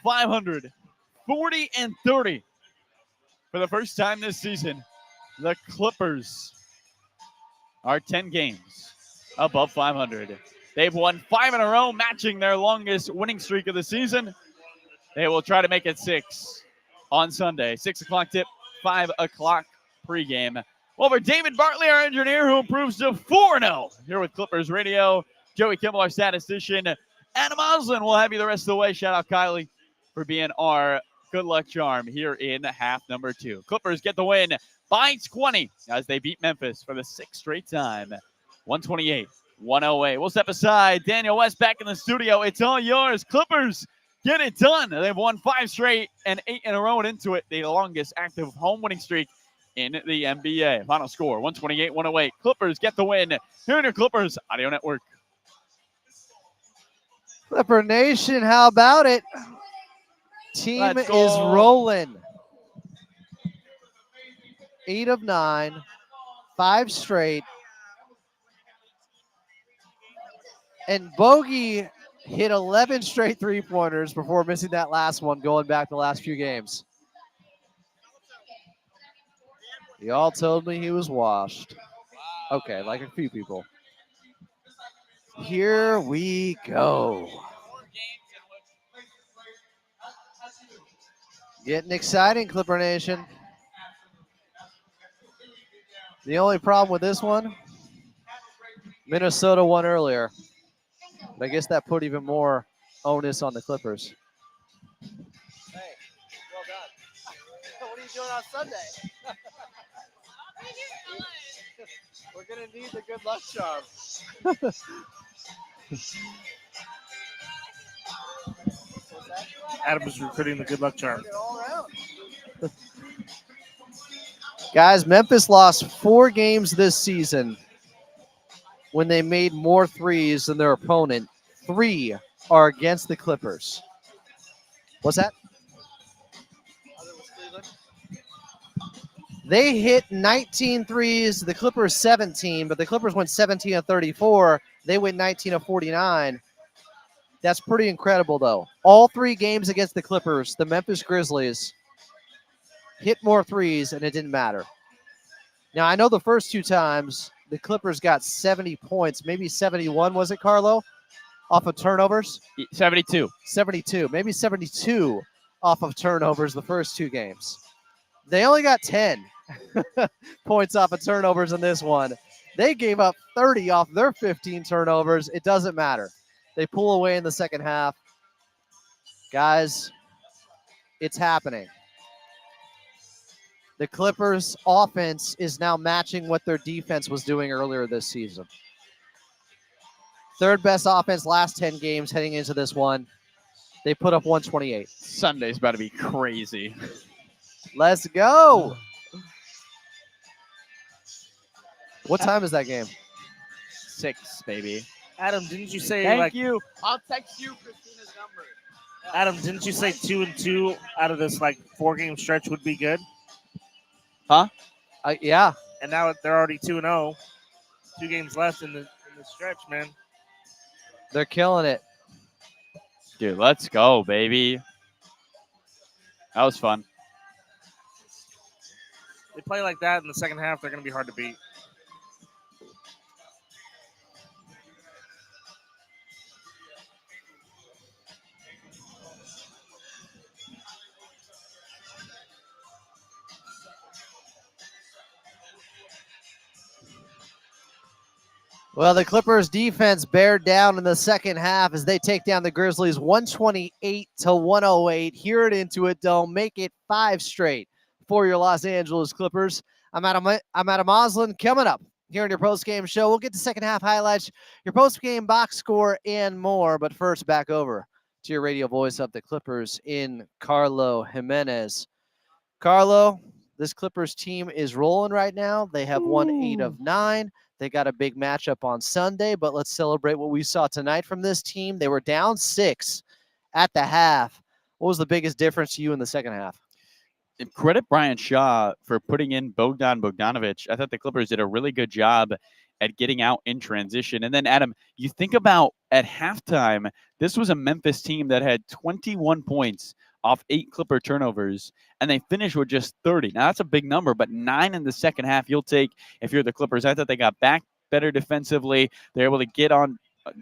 500, 40-30. For the first time this season, the Clippers are 10 games above 500. They've won 5 in a row, matching their longest winning streak of the season. They will try to make it 6 on Sunday. 6 o'clock tip, 5 o'clock pregame. Over David Bartley, our engineer, who improves to 4-0 here with Clippers Radio. Joey Kimmel, our statistician. Adam Oslin will have you the rest of the way. Shout out Kylie for being our good luck charm here in half number 2. Clippers get the win by 20 as they beat Memphis for the 6th straight time. 128-108. We'll step aside. Daniel West back in the studio. It's all yours. Clippers get it done. They've won 5 straight and 8 in a row and into it. The longest active home winning streak in the NBA. Final score, 128-108. Clippers get the win here in your Clippers Audio Network. Clipper Nation, how about it? Team is rolling. 8 of 9, 5 straight. And Bogey hit 11 straight three-pointers before missing that last one going back the last few games. Y'all told me he was washed. Okay, like a few people. Here we go. Getting exciting, Clipper Nation. The only problem with this one, Minnesota won earlier. But I guess that put even more onus on the Clippers. Hey, well done. What are you doing on Sunday? We're going to need the good luck charm. Adam is recruiting the good luck charm. Guys, Memphis lost 4 games this season when they made more threes than their opponent. 3 are against the Clippers. What's that? They hit 19 threes, the Clippers 17, but the Clippers went 17 of 34. They went 19 of 49. That's pretty incredible, though. All 3 games against the Clippers, the Memphis Grizzlies hit more threes, and it didn't matter. Now, I know the first 2 times the Clippers got 70 points, maybe 71, was it, Carlo? Off of turnovers? 72. 72, maybe 72 off of turnovers the first 2 games. They only got 10 points off of turnovers in this one. They gave up 30 off their 15 turnovers. It doesn't matter. They pull away in the second half. Guys, it's happening. The Clippers' offense is now matching what their defense was doing earlier this season. 3rd best offense last 10 games heading into this one. They put up 128. Sunday's about to be crazy. Let's go. What time is that game? 6, baby. Adam, didn't you say Thank you. I'll text you Christina's number. Adam, didn't you say 2-2 out of this 4-game stretch would be good? Huh? Yeah. And now they're already 2-0. 2 games left in the stretch, man. They're killing it. Dude, let's go, baby. That was fun. They play like that in the second half, they're going to be hard to beat. Well, the Clippers defense bared down in the second half as they take down the Grizzlies 128-108. Hear it into it, don't make it 5 straight for your Los Angeles Clippers. I'm Adam Oslin. Coming up here on your post-game show, we'll get to second half highlights, your post-game box score, and more. But first, back over to your radio voice of the Clippers in Carlo Jimenez. Carlo, this Clippers team is rolling right now. They have won 8 of 9. They got a big matchup on Sunday, but let's celebrate what we saw tonight from this team. They were down 6 at the half. What was the biggest difference to you in the second half? Credit Brian Shaw for putting in Bogdan Bogdanovic. I thought the Clippers did a really good job at getting out in transition. And then, Adam, you think about at halftime, this was a Memphis team that had 21 points off 8 Clipper turnovers, and they finished with just 30. Now, that's a big number, but 9 in the second half you'll take if you're the Clippers. I thought they got back better defensively. They're able to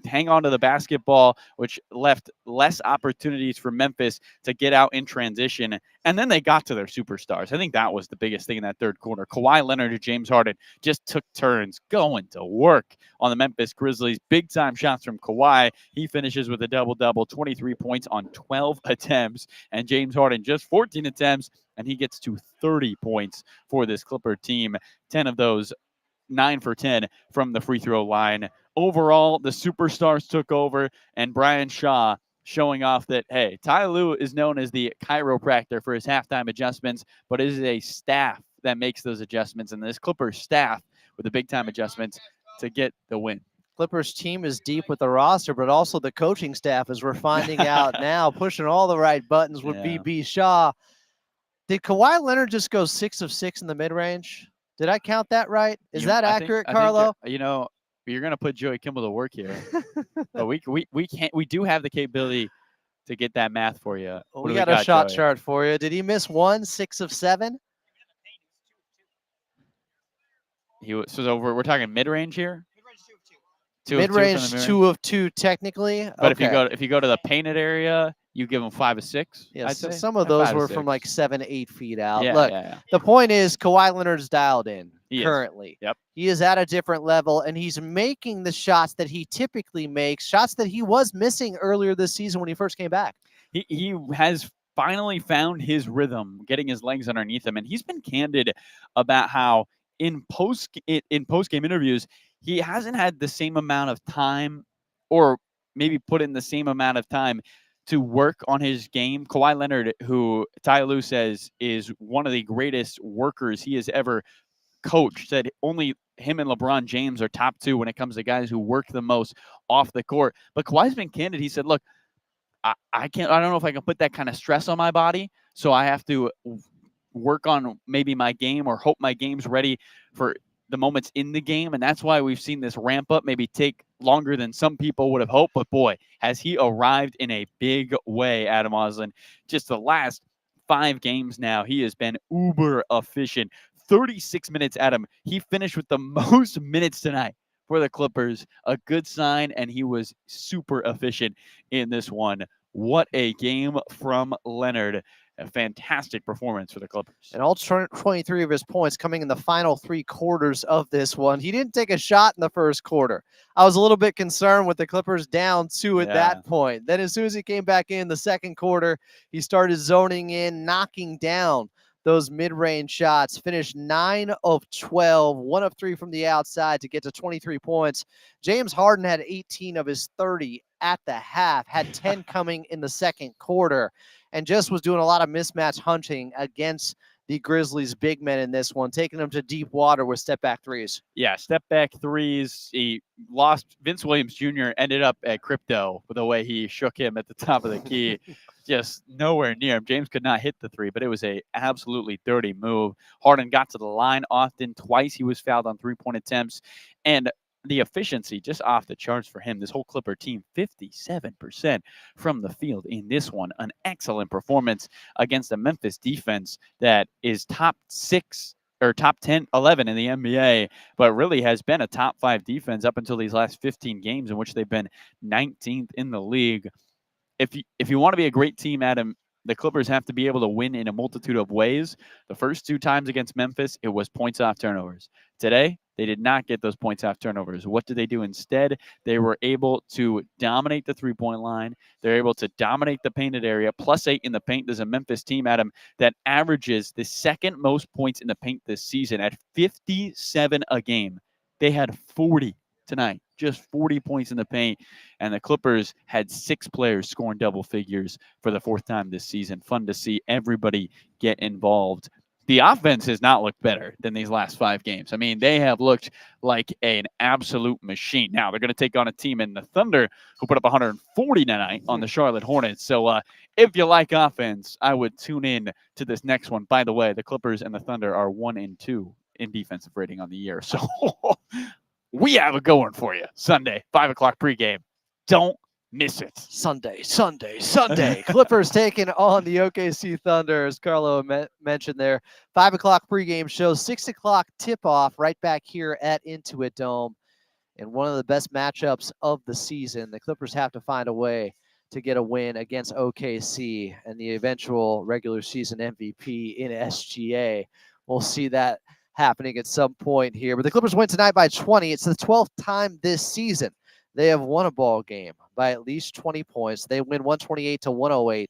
hang on to the basketball, which left less opportunities for Memphis to get out in transition. And then they got to their superstars. I think that was the biggest thing in that third quarter. Kawhi Leonard and James Harden just took turns going to work on the Memphis Grizzlies. Big time shots from Kawhi. He finishes with a double-double, 23 points on 12 attempts. And James Harden just 14 attempts, and he gets to 30 points for this Clipper team. 10 of those 9 for 10 from the free throw line. Overall, the superstars took over, and Brian Shaw showing off that, hey, Ty Lue is known as the chiropractor for his halftime adjustments, but it is a staff that makes those adjustments, and this Clippers staff with the big-time adjustments to get the win. Clippers team is deep with the roster, but also the coaching staff, as we're finding out now, pushing all the right buttons with BB Shaw. Did Kawhi Leonard just go 6 of 6 in the mid-range? Did I count that right? Is that accurate, Carlo? I think you're going to put Joey Kimball to work here. But we do have the capability to get that math for you. Well, we got a shot chart for you. Did he miss 6 of 7? So we're talking mid-range here? Mid-range 2 of 2 technically. But if you go to the painted area, you give them 5 of 6. Yeah, some of those were from like 7 to 8 feet out. Yeah, Look, the point is Kawhi Leonard's dialed in currently. Yep. He is at a different level, and he's making the shots that he typically makes, shots that he was missing earlier this season when he first came back. He has finally found his rhythm, getting his legs underneath him, and he's been candid about how in post-game interviews, he hasn't had the same amount of time, or maybe put in the same amount of time to work on his game. Kawhi Leonard, who Ty Lue says is one of the greatest workers he has ever coached, said only him and LeBron James are top 2 when it comes to guys who work the most off the court. But Kawhi's been candid. He said, look, I don't know if I can put that kind of stress on my body, so I have to work on maybe my game, or hope my game's ready for the moments in the game. And that's why we've seen this ramp up maybe take longer than some people would have hoped. But boy, has he arrived in a big way, Adam Oslin. Just the last 5 games now, he has been uber efficient. 36 minutes, Adam. He finished with the most minutes tonight for the Clippers. A good sign, and he was super efficient in this one. What a game from Leonard. A fantastic performance for the Clippers. And all 23 of his points coming in the final 3 quarters of this one. He didn't take a shot in the first quarter. I was a little bit concerned with the Clippers down 2 at that point. Then as soon as he came back in the second quarter, he started zoning in, knocking down those mid-range shots. Finished 9 of 12, 1 of 3 from the outside to get to 23 points. James Harden had 18 of his 30 at the half, had 10 coming in the second quarter, and just was doing a lot of mismatch hunting against the Grizzlies big men in this one, taking them to deep water with step-back threes. Yeah, step-back threes. He lost. Vince Williams Jr. ended up at crypto with the way he shook him at the top of the key. Just nowhere near him. James could not hit the 3, but it was a absolutely dirty move. Harden got to the line often. Twice he was fouled on 3-point attempts. And the efficiency just off the charts for him. This whole Clipper team, 57% from the field in this one. An excellent performance against a Memphis defense that is top 6 or top 10, 11 in the NBA, but really has been a top 5 defense up until these last 15 games, in which they've been 19th in the league. If you want to be a great team, Adam, the Clippers have to be able to win in a multitude of ways. The first 2 times against Memphis, it was points off turnovers. Today, they did not get those points off turnovers. What did they do instead? They were able to dominate the 3-point line. They're able to dominate the painted area. +8 in the paint. There's a Memphis team, Adam, that averages the second most points in the paint this season at 57 a game. They had 40 tonight, just 40 points in the paint. And the Clippers had 6 players scoring double figures for the 4th time this season. Fun to see everybody get involved. The offense has not looked better than these last 5 games. I mean, they have looked like an absolute machine. Now, they're going to take on a team in the Thunder who put up 140 tonight on the Charlotte Hornets. So if you like offense, I would tune in to this next one. By the way, the Clippers and the Thunder are 1-2 in defensive rating on the year. So we have it going for you. Sunday, 5 o'clock pregame. Don't miss it. Sunday. Clippers taking on the OKC Thunder, as Carlo mentioned there. 5 o'clock pregame show, 6 o'clock tip-off right back here at Intuit Dome. And one of the best matchups of the season. The Clippers have to find a way to get a win against OKC and the eventual regular season MVP in SGA. We'll see that happening at some point here. But the Clippers win tonight by 20. It's the 12th time this season they have won a ball game by at least 20 points. They win 128-108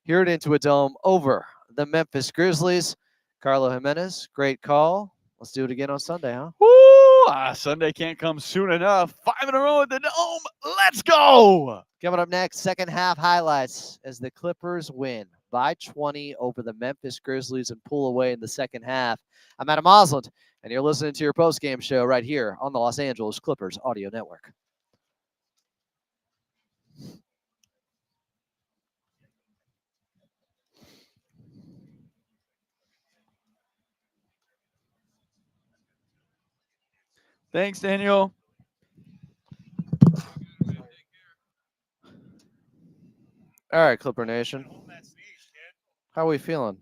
here at Intuit Dome over the Memphis Grizzlies. Carlo Jimenez, great call. Let's do it again on Sunday, huh? Woo! Sunday can't come soon enough. 5 in a row at the Dome. Let's go! Coming up next, second half highlights as the Clippers win by 20 over the Memphis Grizzlies and pull away in the second half. I'm Adam Osland, and you're listening to your postgame show right here on the Los Angeles Clippers Audio Network. Thanks, Daniel. All right, Clipper Nation. How are we feeling?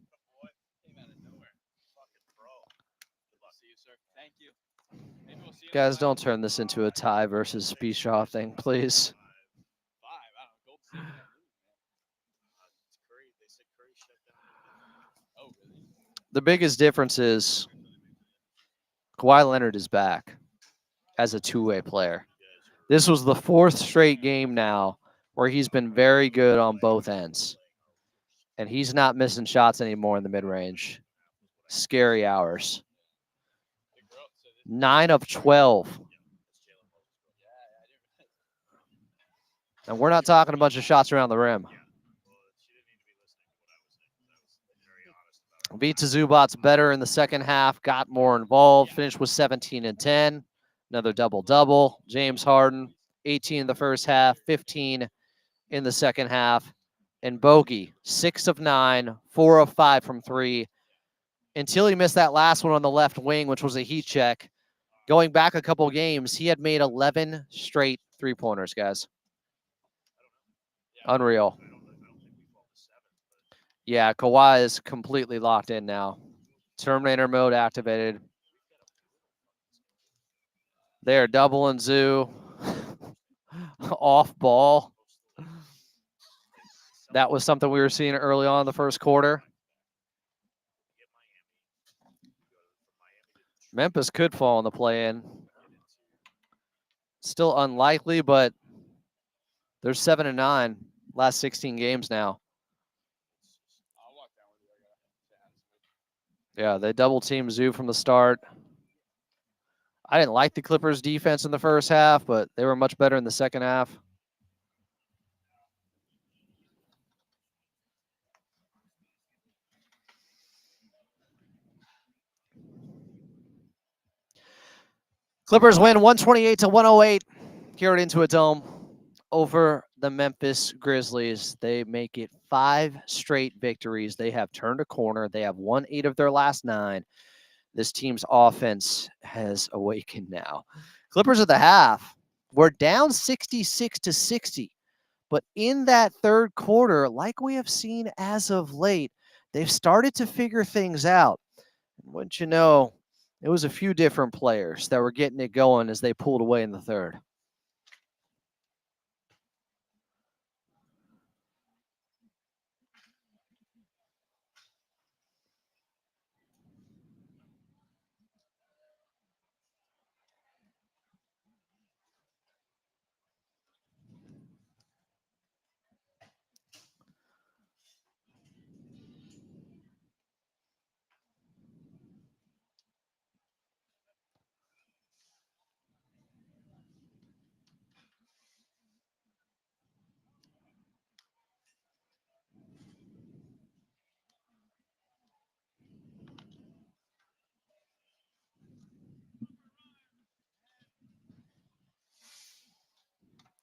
Guys, don't turn this into a tie versus Bischoff thing, please. The biggest difference is Kawhi Leonard is back as a two-way player. This was the fourth straight game now where he's been very good on both ends. And he's not missing shots anymore in the mid-range. Scary hours. 9 of 12. And we're not talking a bunch of shots around the rim. Vita Zubac's better in the second half, got more involved, finished with 17 and 10. Another double-double. James Harden, 18 in the first half, 15 in the second half. And Bogey, 6 of 9, 4 of 5 from 3. Until he missed that last one on the left wing, which was a heat check. Going back a couple games, he had made 11 straight three-pointers, guys. Unreal. Yeah, Kawhi is completely locked in now. Terminator mode activated. They're doubling Zoo. Off ball. That was something we were seeing early on in the first quarter. Memphis could fall in the play-in. Still unlikely, but they're 7-9 last 16 games now. Yeah, they double-teamed Zoo from the start. I didn't like the Clippers' defense in the first half, but they were much better in the second half. Clippers win 128-108 here at Intuit Dome over the Memphis Grizzlies. They make it 5 straight victories. They have turned a corner. They have won 8 of their last 9. This team's offense has awakened now. Clippers at the half were down 66-60, but in that third quarter, like we have seen as of late, they've started to figure things out. And wouldn't you know, it was a few different players that were getting it going as they pulled away in the third.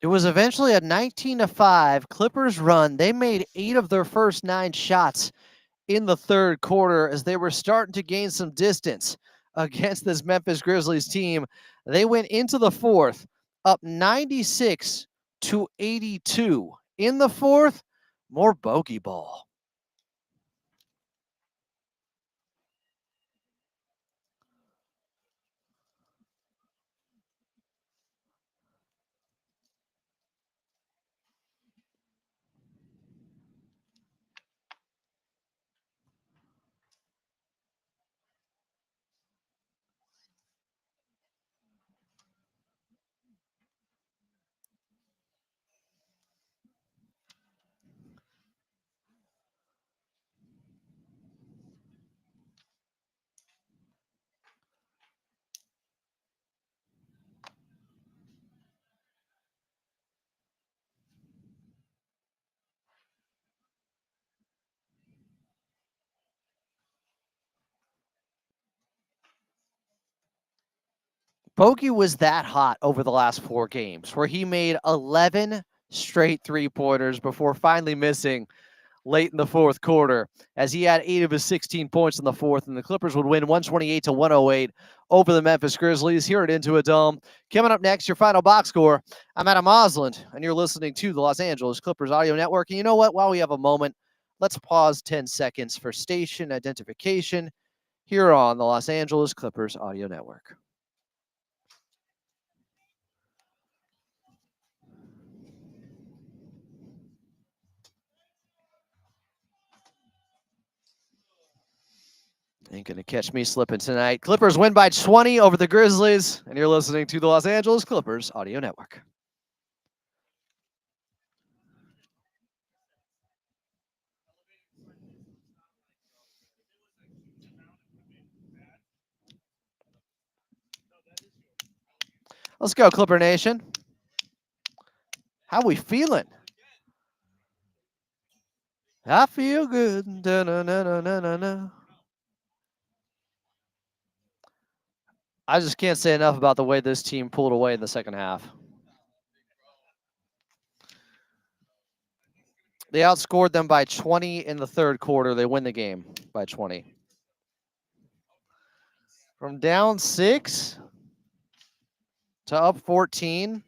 It was eventually a 19-5 Clippers run. They made 8 of their first 9 shots in the third quarter as they were starting to gain some distance against this Memphis Grizzlies team. They went into the fourth up 96-82. In the fourth, more bogey ball. Bogey was that hot over the last 4 games, where he made 11 straight three-pointers before finally missing late in the fourth quarter, as he had 8 of his 16 points in the fourth, and the Clippers would win 128-108 over the Memphis Grizzlies here at Into a Dome. Coming up next, your final box score. I'm Adam Osland, and you're listening to the Los Angeles Clippers Audio Network. And you know what? While we have a moment, let's pause 10 seconds for station identification here on the Los Angeles Clippers Audio Network. Ain't gonna catch me slipping tonight. Clippers win by 20 over the Grizzlies, and you're listening to the Los Angeles Clippers Audio Network. Let's go, Clipper Nation. How we feeling? I feel good. Da-na-na-na-na-na. I just can't say enough about the way this team pulled away in the second half. They outscored them by 20 in the third quarter. They win the game by 20. From down 6 to up 14,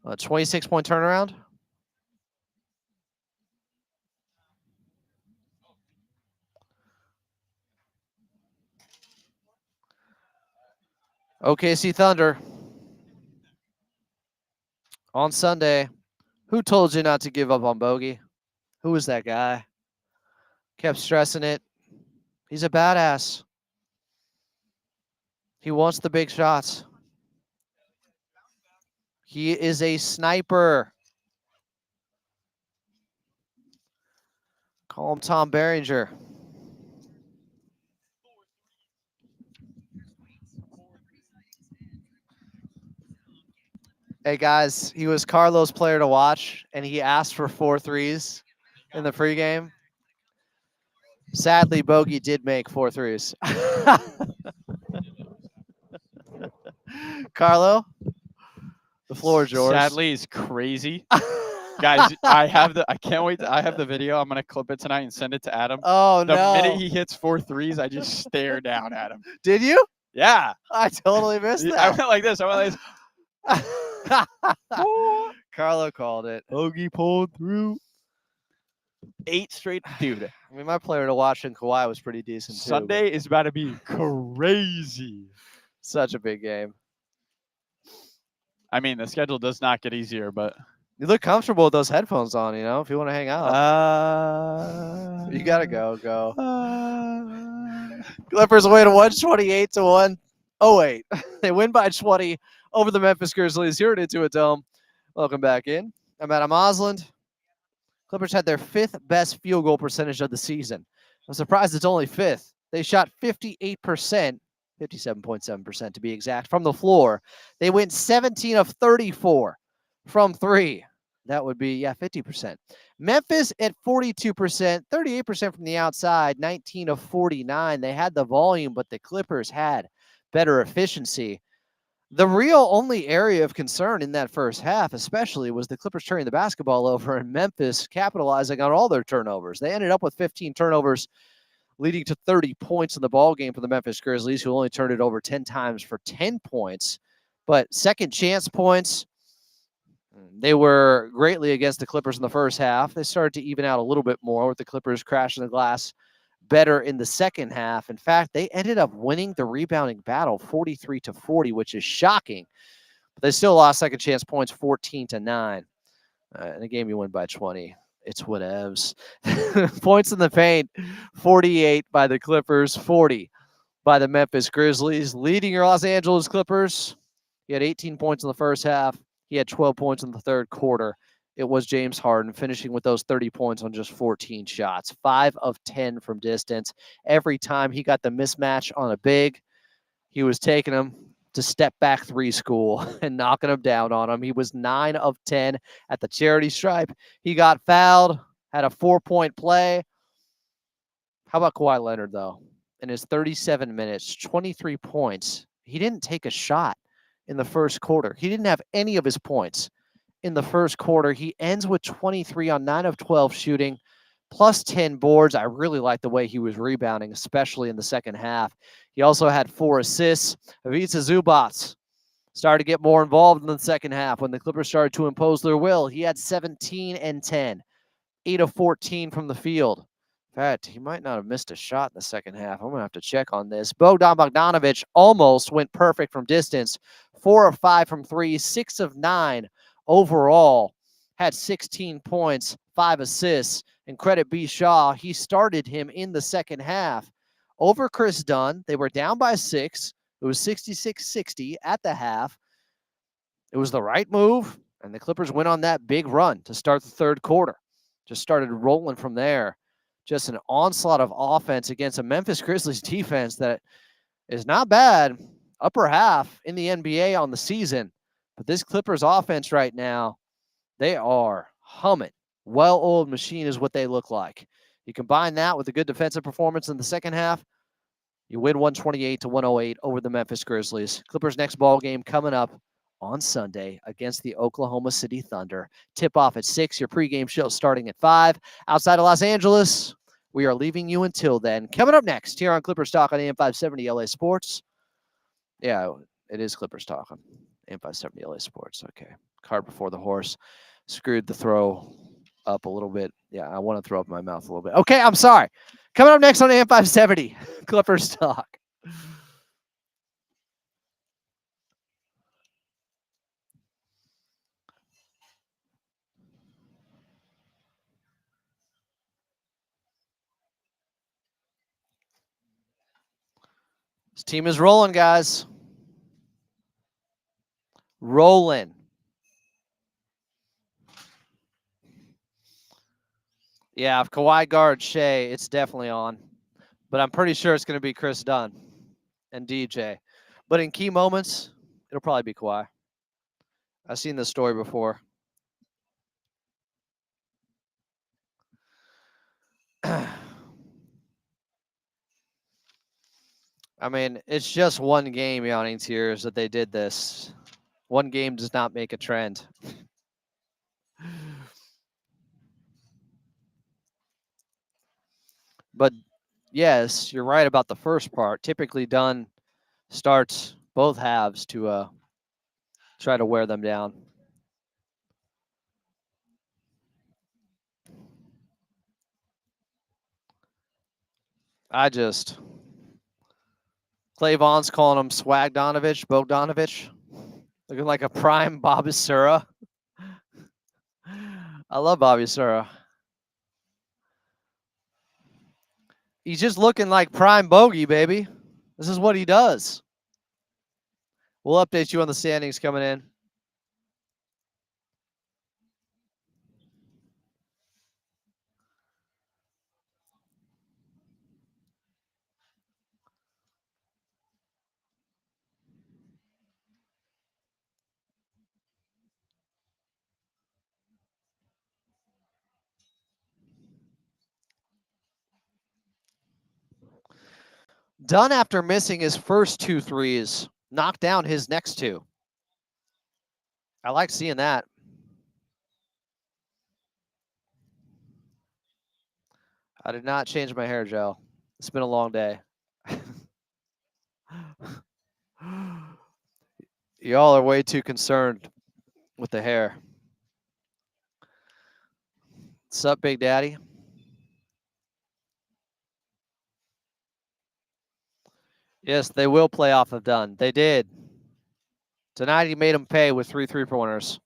a 26-point turnaround. OKC Thunder on Sunday. Who told you not to give up on Bogey? Who was that guy? Kept stressing it. He's a badass. He wants the big shots. He is a sniper. Call him Tom Berenger. Hey guys, he was Carlos' player to watch, and he asked for 4 threes in the pregame. Sadly, Bogey did make 4 threes. Carlo, the floor is yours. Sadly, is crazy. Guys, I can't wait. I have the video. I'm going to clip it tonight and send it to Adam. Oh, The no. minute he hits 4 threes, I just stare down at him. Did you? Yeah. I totally missed I that. went like this. I went like this. Carlo called it. Bogey pulled through. 8 straight. Dude, I mean, my player to watch in Kawhi was pretty decent, too. Sunday is about to be crazy. Such a big game. I mean, the schedule does not get easier, but You look comfortable with those headphones on, you know, if you want to hang out. You got to go. Clippers win 128-108. They win by 20 over the Memphis Grizzlies here at Into a Dome. Welcome back in. I'm Adam Osland. Clippers had their 5th best field goal percentage of the season. I'm surprised it's only 5th. They shot 58%, 57.7% to be exact, from the floor. They went 17 of 34 from 3. That would be, 50%. Memphis at 42%, 38% from the outside, 19 of 49. They had the volume, but the Clippers had better efficiency. The real only area of concern in that first half, especially, was the Clippers turning the basketball over and Memphis capitalizing on all their turnovers. They ended up with 15 turnovers. leading to 30 points in the ball game for the Memphis Grizzlies, who only turned it over 10 times for 10 points. But second chance points, they were greatly against the Clippers in the first half. They started to even out a little bit more with the Clippers crashing the glass better in the second half. In fact, they ended up winning the rebounding battle 43-40, which is shocking. But they still lost second chance points 14-9. In a game you win by 20. It's whatevs. Points in the paint, 48 by the Clippers, 40 by the Memphis Grizzlies. Leading your Los Angeles Clippers, he had 18 points in the first half. He had 12 points in the third quarter. It was James Harden finishing with those 30 points on just 14 shots, 5 of 10 from distance. Every time he got the mismatch on a big, he was taking them to step back three school and knocking them down on him. He was 9 of 10 at the charity stripe. He got fouled, had a 4-point play. How about Kawhi Leonard, though? In his 37 minutes, 23 points. He didn't take a shot in the first quarter. He didn't have any of his points in the first quarter. He ends with 23 on 9 of 12 shooting, plus 10 boards. I really like the way he was rebounding, especially in the second half. He also had 4 assists. Ivica Zubac started to get more involved in the second half when the Clippers started to impose their will. He had 17 and 10, 8 of 14 from the field. In fact, he might not have missed a shot in the second half. I'm going to have to check on this. Bogdan Bogdanovic almost went perfect from distance. 4 of 5 from 3, 6 of 9 overall. Had 16 points, 5 assists. And credit B. Shaw, he started him in the second half over Chris Dunn. They were down by 6. It was 66-60 at the half. It was the right move, and the Clippers went on that big run to start the third quarter. Just started rolling from there. Just an onslaught of offense against a Memphis Grizzlies defense that is not bad. Upper half in the NBA on the season. But this Clippers offense right now, they are humming. Well-oiled machine is what they look like. You combine that with a good defensive performance in the second half, you win 128-108 over the Memphis Grizzlies. Clippers' next ball game coming up on Sunday against the Oklahoma City Thunder. Tip-off at 6. Your pregame show starting at 5. Outside of Los Angeles, we are leaving you until then. Coming up next here on Clippers Talk on AM 570 LA Sports. Yeah, it is Clippers Talk on AM 570 LA Sports. Okay. Cart before the horse. Screwed the throw up a little bit. Yeah, I want to throw up my mouth a little bit. Okay, I'm sorry. Coming up next on AM 570, Clippers Talk. This team is rolling, guys. Rolling. Yeah, if Kawhi guards Shea, it's definitely on. But I'm pretty sure it's going to be Chris Dunn and DJ. But in key moments, it'll probably be Kawhi. I've seen this story before. I mean, it's just one game, Yawning Tears, that they did this. One game does not make a trend. But yes, you're right about the first part. Typically, Dunn starts both halves to try to wear them down. Clay Vaughn's calling him Swagdonovich, Bogdanovich, looking like a prime Bobby Sura. I love Bobby Sura. He's just looking like prime Bogey, baby. This is what he does. We'll update you on the standings coming in. Dunn, after missing his first 2 threes, knocked down his next 2. I like seeing that. I did not change my hair gel. It's been a long day. Y'all are way too concerned with the hair. What's up, Big Daddy? Yes, they will play off of Dunn. They did. Tonight he made them pay with 3 3-pointers.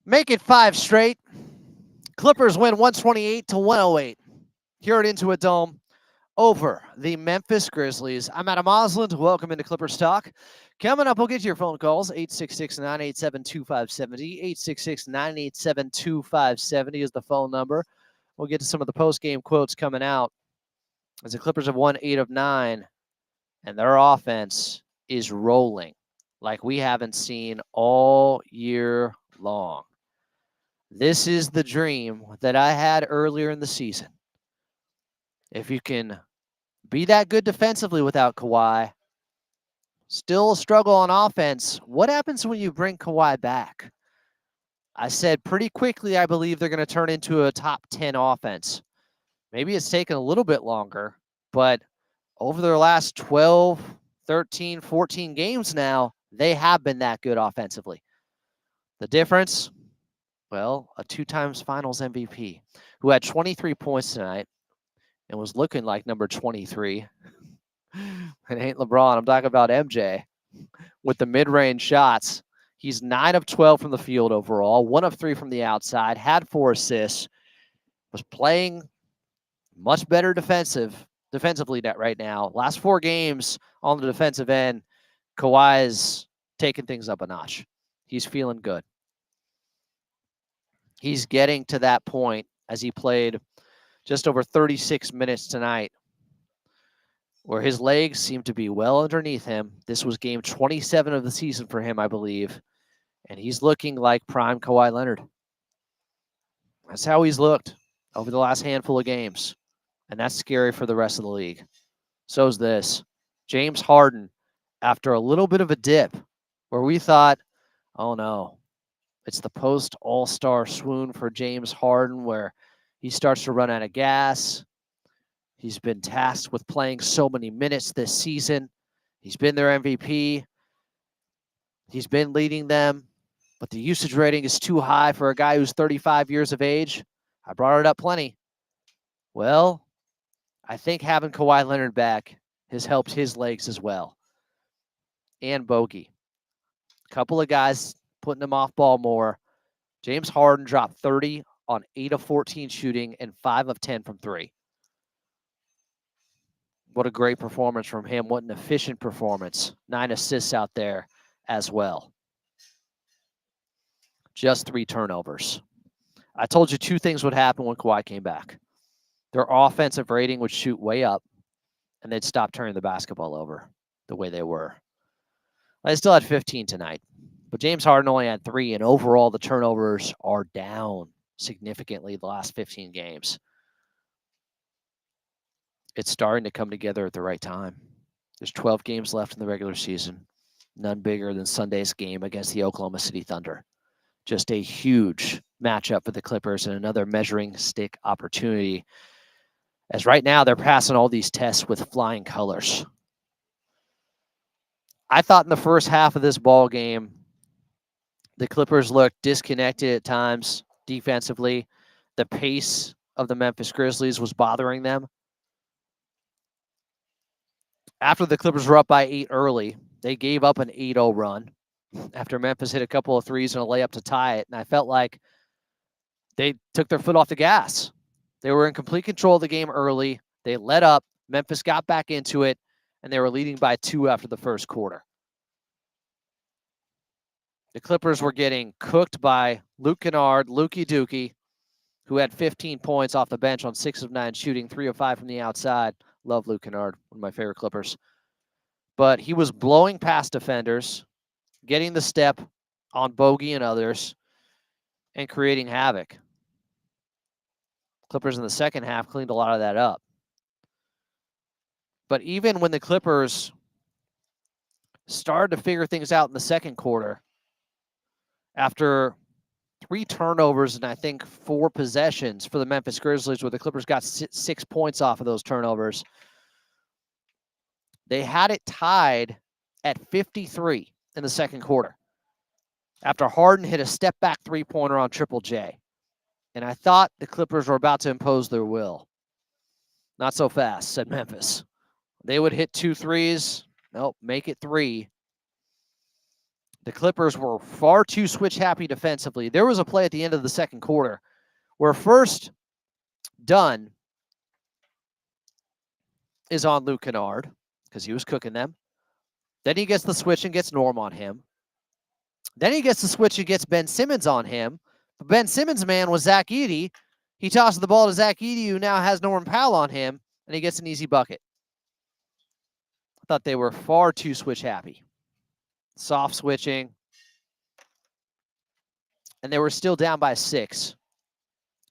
Make it 5 straight. Clippers win 128-108. Here at Intuit Dome over the Memphis Grizzlies. I'm Adam Osland. Welcome into Clippers Talk. Coming up, we'll get to your phone calls. 866-987-2570. 866-987-2570 is the phone number. We'll get to some of the post-game quotes coming out as the Clippers have won 8 of 9, and their offense is rolling like we haven't seen all year long. This is the dream that I had earlier in the season. If you can be that good defensively without Kawhi, still struggle on offense, what happens when you bring Kawhi back? I said pretty quickly I believe they're going to turn into a top 10 offense. Maybe it's taken a little bit longer, but over their last 12, 13, 14 games now, they have been that good offensively. The difference? Well, a 2-time finals MVP who had 23 points tonight and was looking like number 23. It ain't LeBron. I'm talking about MJ with the mid-range shots. He's 9 of 12 from the field overall, 1 of 3 from the outside, had 4 assists, was playing much better defensively right now. Last 4 games on the defensive end, Kawhi's taking things up a notch. He's feeling good. He's getting to that point as he played just over 36 minutes tonight, where his legs seem to be well underneath him. This was game 27 of the season for him, I believe, and he's looking like prime Kawhi Leonard. That's how he's looked over the last handful of games, and that's scary for the rest of the league. So's this. James Harden, after a little bit of a dip where we thought, oh no, it's the post-All-Star swoon for James Harden where he starts to run out of gas. He's been tasked with playing so many minutes this season. He's been their MVP. He's been leading them, but the usage rating is too high for a guy who's 35 years of age. I brought it up plenty. Well, I think having Kawhi Leonard back has helped his legs as well. And Bogey. A couple of guys putting him off ball more. James Harden dropped 30 on 8 of 14 shooting and 5 of 10 from 3. What a great performance from him. What an efficient performance. 9 assists out there as well. Just 3 turnovers. I told you 2 things would happen when Kawhi came back. Their offensive rating would shoot way up, and they'd stop turning the basketball over the way they were. They still had 15 tonight, but James Harden only had 3, and overall the turnovers are down significantly the last 15 games. It's starting to come together at the right time. There's 12 games left in the regular season, none bigger than Sunday's game against the Oklahoma City Thunder. Just a huge matchup for the Clippers and another measuring stick opportunity, as right now they're passing all these tests with flying colors. I thought in the first half of this ball game, the Clippers looked disconnected at times defensively. The pace of the Memphis Grizzlies was bothering them. After the Clippers were up by 8 early, they gave up an 8-0 run after Memphis hit a couple of threes and a layup to tie it. And I felt like they took their foot off the gas. They were in complete control of the game early. They let up. Memphis got back into it, and they were leading by 2 after the first quarter. The Clippers were getting cooked by Luke Kennard, Lukey Dookie, who had 15 points off the bench on 6 of 9 shooting, 3 of 5 from the outside. Love Luke Kennard, one of my favorite Clippers. but he was blowing past defenders, getting the step on Bogey and others, and creating havoc. Clippers in the second half cleaned a lot of that up. But even when the Clippers started to figure things out in the second quarter, after 3 turnovers and I think 4 possessions for the Memphis Grizzlies, where the Clippers got 6 points off of those turnovers, they had it tied at 53 in the second quarter after Harden hit a step-back three-pointer on Triple J. And I thought the Clippers were about to impose their will. Not so fast, said Memphis. They would hit 2 threes. Nope, make it 3. The Clippers were far too switch-happy defensively. There was a play at the end of the second quarter where first Dunn is on Luke Kennard because he was cooking them. Then he gets the switch and gets Norm on him. Then he gets the switch and gets Ben Simmons on him. But Ben Simmons' man was Zach Edey. He tosses the ball to Zach Edey, who now has Norman Powell on him, and he gets an easy bucket. I thought they were far too switch-happy. Soft switching. And they were still down by 6.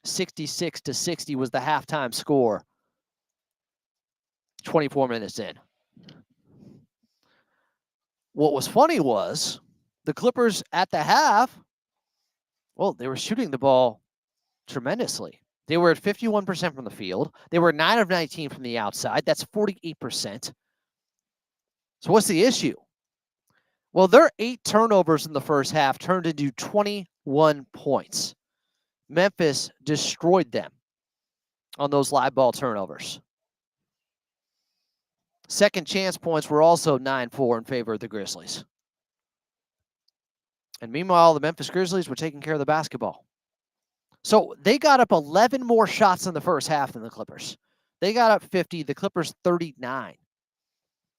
66-60 was the halftime score. 24 minutes in. What was funny was the Clippers at the half, well, they were shooting the ball tremendously. They were at 51% from the field. They were 9 of 19 from the outside. That's 48%. So what's the issue? Well, their 8 turnovers in the first half turned into 21 points. Memphis destroyed them on those live ball turnovers. Second chance points were also 9-4 in favor of the Grizzlies. And meanwhile, the Memphis Grizzlies were taking care of the basketball. So they got up 11 more shots in the first half than the Clippers. They got up 50, the Clippers 39.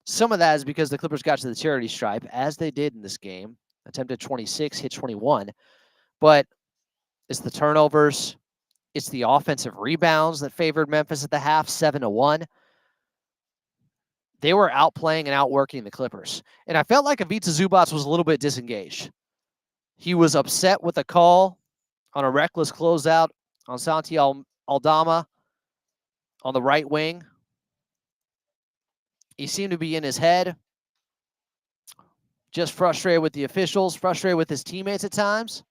Some of that is because the Clippers got to the charity stripe, as they did in this game. Attempted 26, hit 21. But it's the turnovers. It's the offensive rebounds that favored Memphis at the half, 7-1. They were outplaying and outworking the Clippers. And I felt like Ivica Zubac was a little bit disengaged. He was upset with a call on a reckless closeout on Santi Aldama on the right wing. He seemed to be in his head, just frustrated with the officials, frustrated with his teammates at times.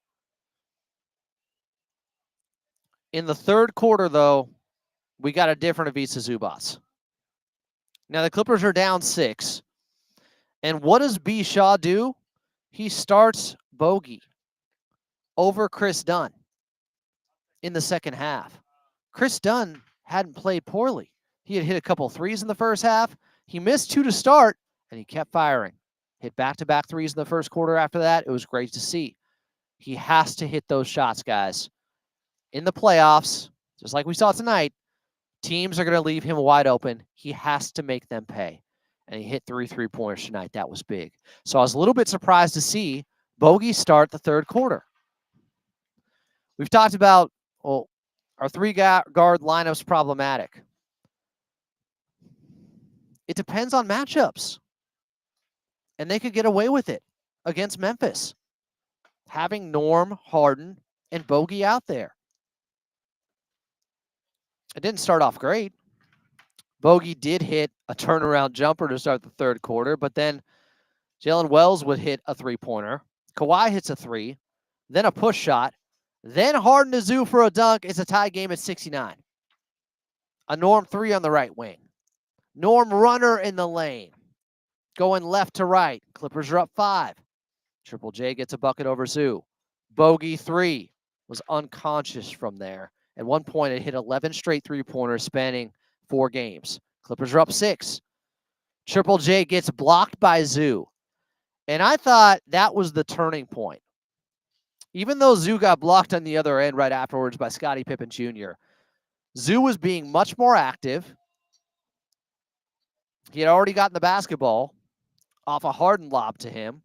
In the third quarter, though, we got a different Ivica Zubac. Now, the Clippers are down 6. And what does B. Shaw do? He starts Bogey over Chris Dunn in the second half. Chris Dunn hadn't played poorly. He had hit a couple threes in the first half. He missed 2 to start, and he kept firing. Hit back-to-back threes in the first quarter after that. It was great to see. He has to hit those shots, guys. In the playoffs, just like we saw tonight, teams are going to leave him wide open. He has to make them pay. And he hit 3 3-pointers tonight. That was big. So I was a little bit surprised to see Bogey start the third quarter. We've talked about, well, our 3-guard lineup's problematic. It depends on matchups. And they could get away with it against Memphis. Having Norm, Harden, and Bogey out there. It didn't start off great. Bogey did hit a turnaround jumper to start the third quarter, but then Jalen Wells would hit a 3-pointer. Kawhi hits a 3, then a push shot, then Harden to Zoo for a dunk. It's a tie game at 69. A Norm 3 on the right wing. Norm runner in the lane. Going left to right. Clippers are up 5. Triple J gets a bucket over Zoo. Bogey 3 was unconscious from there. At one point, it hit 11 straight 3-pointers spanning 4 games. Clippers are up 6. Triple J gets blocked by Zoo. And I thought that was the turning point. Even though Zoo got blocked on the other end right afterwards by Scottie Pippen Jr., Zoo was being much more active. He had already gotten the basketball off a Harden lob to him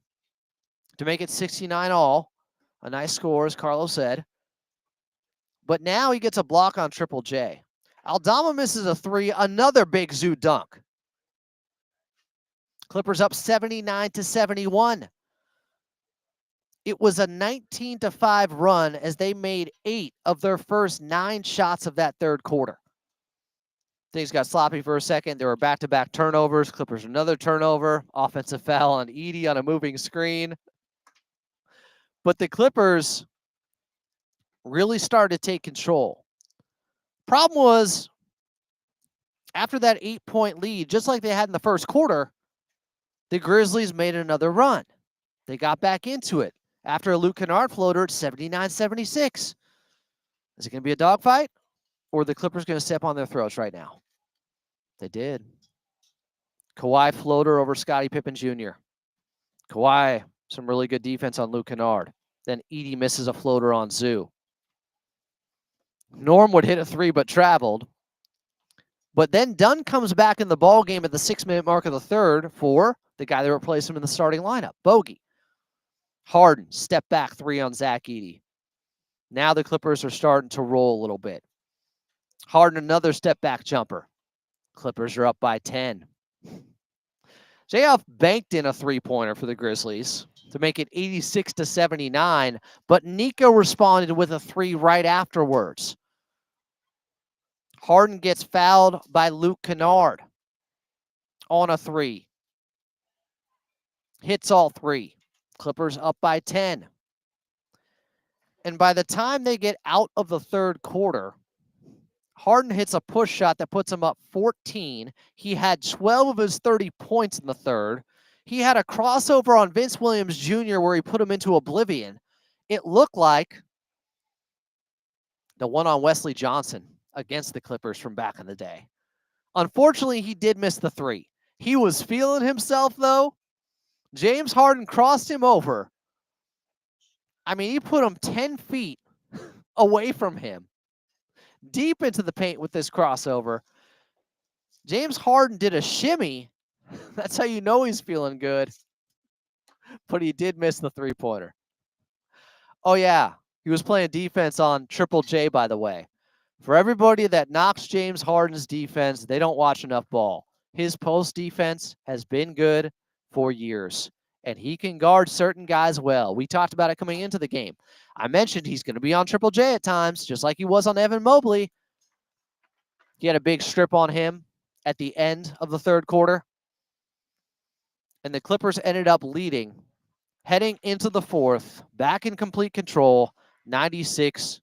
to make it 69 all. A nice score, as Carlos said. But now he gets a block on Triple J. Aldama misses a 3, another big Zoo dunk. Clippers up 79-71. It was a 19-5 run as they made 8 of their first 9 shots of that third quarter. Things got sloppy for a second. There were back-to-back turnovers. Clippers another turnover. Offensive foul on Edey on a moving screen. But the Clippers really started to take control. Problem was, after that 8-point lead, just like they had in the first quarter, the Grizzlies made another run. They got back into it after a Luke Kennard floater at 79-76. Is it going to be a dogfight, or are the Clippers going to step on their throats right now? They did. Kawhi floater over Scottie Pippen Jr. Kawhi, some really good defense on Luke Kennard. Then Edey misses a floater on Zoo. Norm would hit a 3 but traveled. But then Dunn comes back in the ball game at the 6-minute mark of the third for the guy that replaced him in the starting lineup, Bogey. Harden, step back 3 on Zach Edey. Now the Clippers are starting to roll a little bit. Harden, another step back jumper. Clippers are up by 10. J.F. banked in a 3-pointer for the Grizzlies to make it 86-79, but Nico responded with a 3 right afterwards. Harden gets fouled by Luke Kennard on a 3. Hits all 3. Clippers up by 10. And by the time they get out of the third quarter, Harden hits a push shot that puts him up 14. He had 12 of his 30 points in the third. He had a crossover on Vince Williams Jr. where he put him into oblivion. It looked like the one on Wesley Johnson against the Clippers from back in the day. Unfortunately, he did miss the 3. He was feeling himself, though. James Harden crossed him over. I mean, he put him 10 feet away from him, deep into the paint with this crossover. James Harden did a shimmy. That's how you know he's feeling good. But he did miss the 3-pointer. Oh, yeah. He was playing defense on Triple J, by the way. For everybody that knocks James Harden's defense, they don't watch enough ball. His post defense has been good for years, and he can guard certain guys well. We talked about it coming into the game. I mentioned he's going to be on Triple J at times, just like he was on Evan Mobley. He had a big strip on him at the end of the third quarter, and the Clippers ended up leading, heading into the fourth, back in complete control, 96-82.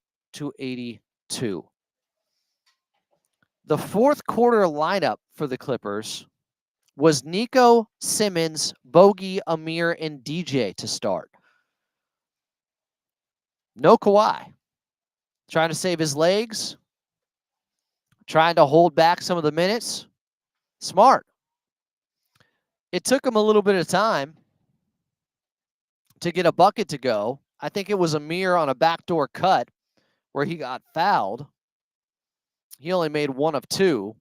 The fourth quarter lineup for the Clippers was Nico, Simmons, Bogey, Amir, and DJ to start. No Kawhi. Trying to save his legs. Trying to hold back some of the minutes. Smart. It took him a little bit of time to get a bucket to go. I think it was Amir on a backdoor cut where he got fouled. He only made 1 of 2.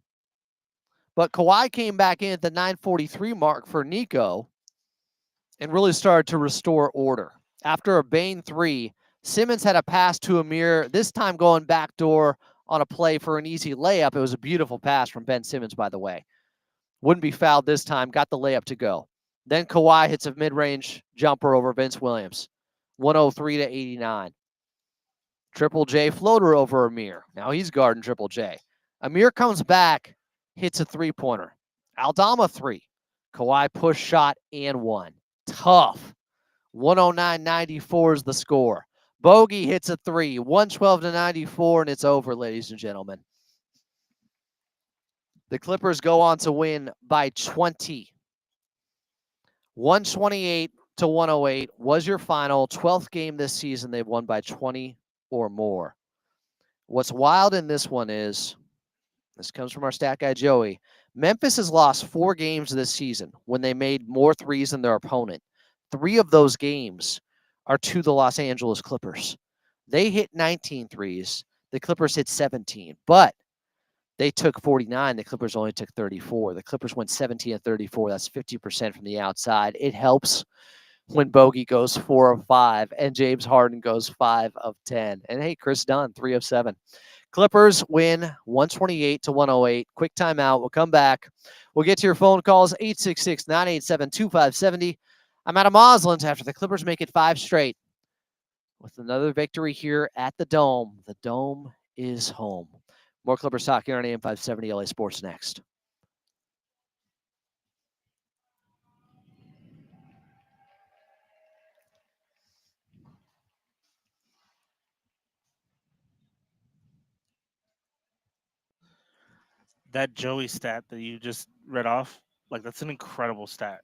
But Kawhi came back in at the 9:43 mark for Nico and really started to restore order. After a Bane 3, Simmons had a pass to Amir, this time going backdoor on a play for an easy layup. It was a beautiful pass from Ben Simmons, by the way. Wouldn't be fouled this time, got the layup to go. Then Kawhi hits a mid-range jumper over Vince Williams, 103-89. Triple J floater over Amir. Now he's guarding Triple J. Amir comes back, hits a 3-pointer. Aldama 3. Kawhi push shot and 1. Tough. 109-94 is the score. Bogey hits a 3. 112-94, and it's over, ladies and gentlemen. The Clippers go on to win by 20. 128-108 was your final. 12th game this season. They've won by 20 or more. What's wild in this one is, this comes from our stat guy, Joey. Memphis has lost 4 games this season when they made more threes than their opponent. 3 of those games are to the Los Angeles Clippers. They hit 19 threes. The Clippers hit 17, but they took 49. The Clippers only took 34. The Clippers went 17-34. That's 50% from the outside. It helps when Bogey goes 4 of 5 and James Harden goes 5 of 10. And hey, Chris Dunn, 3 of 7. Clippers win 128-108. Quick timeout. We'll come back. We'll get to your phone calls, 866-987-2570. I'm Adam Osland after the Clippers make it 5 straight with another victory here at the Dome. The Dome is home. More Clippers talk here on AM 570 LA Sports next. That Joey stat that you just read off, like that's an incredible stat.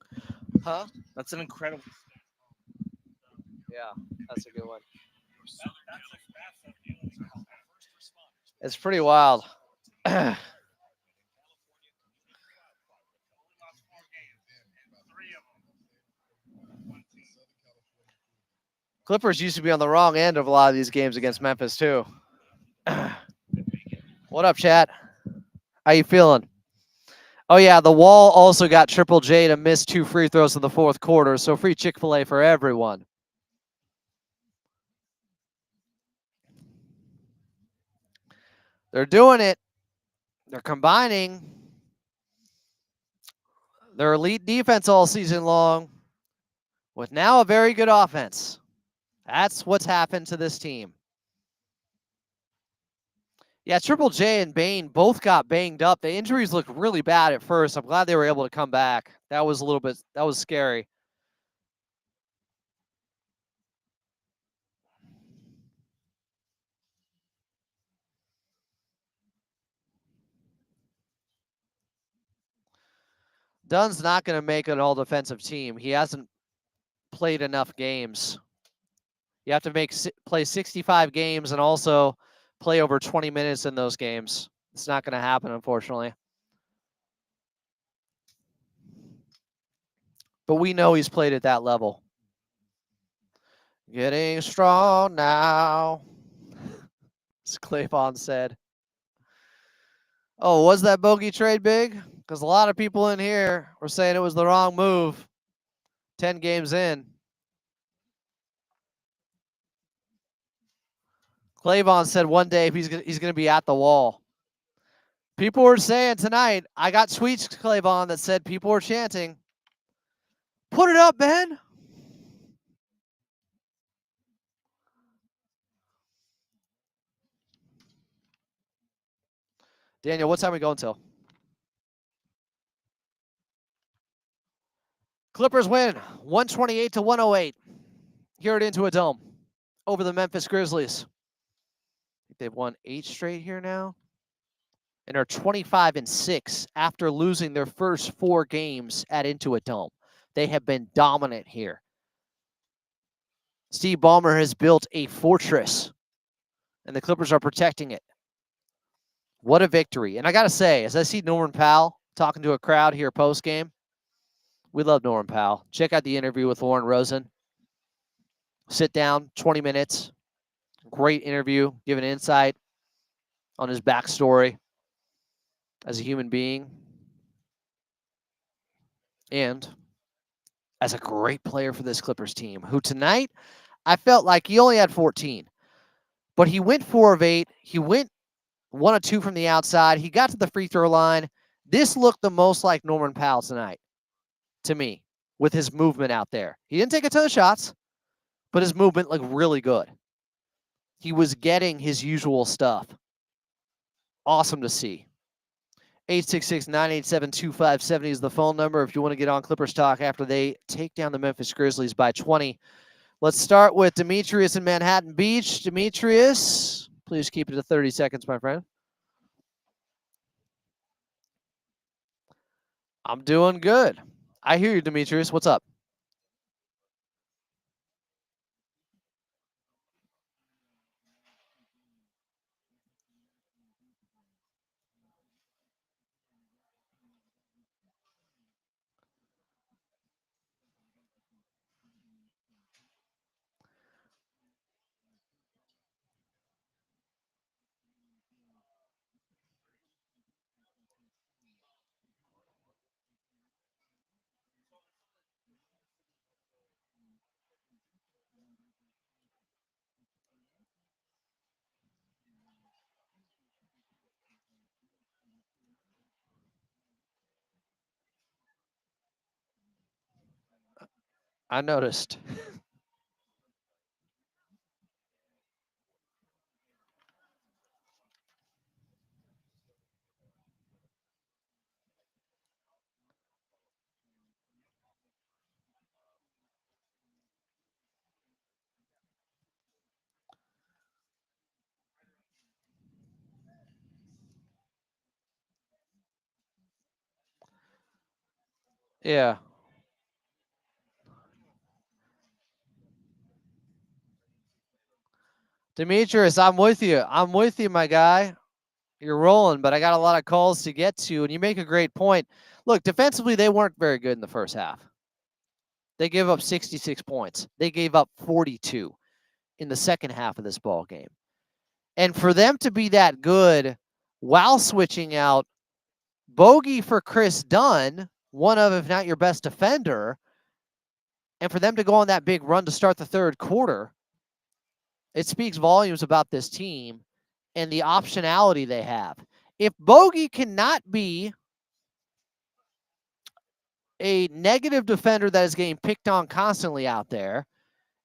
Huh? That's an incredible. Yeah, that's a good one. It's pretty wild. Clippers used to be on the wrong end of a lot of these games against Memphis, too. What up, chat? How you feeling? Oh, yeah, the Wall also got Triple J to miss 2 free throws in the fourth quarter, so free Chick-fil-A for everyone. They're doing it. They're combining their elite defense all season long with now a very good offense. That's what's happened to this team. Yeah, Triple J and Bane both got banged up. The injuries looked really bad at first. I'm glad they were able to come back. That was scary. Dunn's not going to make an all-defensive team. He hasn't played enough games. You have to play 65 games and also play over 20 minutes in those games. It's not going to happen, unfortunately. But we know he's played at that level. Getting strong now, as Clayvon said. Oh, was that bogey trade big? Because a lot of people in here were saying it was the wrong move 10 games in. Clayvon said one day he's going to be at the Wall. People were saying tonight, I got tweets, Clayvon, that said people were chanting, "Put it up, Ben." Daniel, what time are we going till? Clippers win 128-108 here at Into a Dome over the Memphis Grizzlies. They've won 8 straight here now and are 25-6 after losing their first 4 games at Into a Dome. They have been dominant here. Steve Ballmer has built a fortress, and the Clippers are protecting it. What a victory. And I got to say, as I see Norman Powell talking to a crowd here post-game, we love Norman Powell. Check out the interview with Lauren Rosen. Sit down, 20 minutes. Great interview, giving insight on his backstory as a human being and as a great player for this Clippers team, who tonight, I felt like he only had 14, but he went 4 of 8. He went 1 of 2 from the outside. He got to the free throw line. This looked the most like Norman Powell tonight to me with his movement out there. He didn't take a ton of shots, but his movement looked really good. He was getting his usual stuff. Awesome to see. 866-987-2570 is the phone number if you want to get on Clippers Talk after they take down the Memphis Grizzlies by 20. Let's start with Demetrius in Manhattan Beach. Demetrius, please keep it to 30 seconds, my friend. I'm doing good. I hear you, Demetrius. What's up? I noticed. Yeah. Demetrius, I'm with you. I'm with you, my guy. You're rolling, but I got a lot of calls to get to, and you make a great point. Look, defensively, they weren't very good in the first half. They gave up 66 points. They gave up 42 in the second half of this ball game. And for them to be that good while switching out Bogey for Chris Dunn, one of, if not your best defender, and for them to go on that big run to start the third quarter, it speaks volumes about this team and the optionality they have. If Bogey cannot be a negative defender that is getting picked on constantly out there,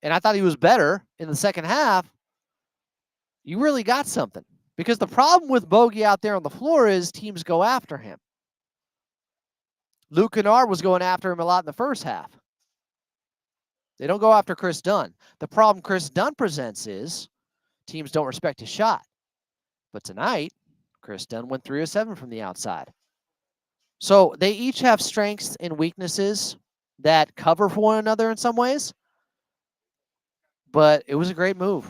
and I thought he was better in the second half, you really got something. Because the problem with Bogey out there on the floor is teams go after him. Luke Kennard was going after him a lot in the first half. They don't go after Chris Dunn. The problem Chris Dunn presents is teams don't respect his shot. But tonight, Chris Dunn went 3 of 7 from the outside. So they each have strengths and weaknesses that cover for one another in some ways. But it was a great move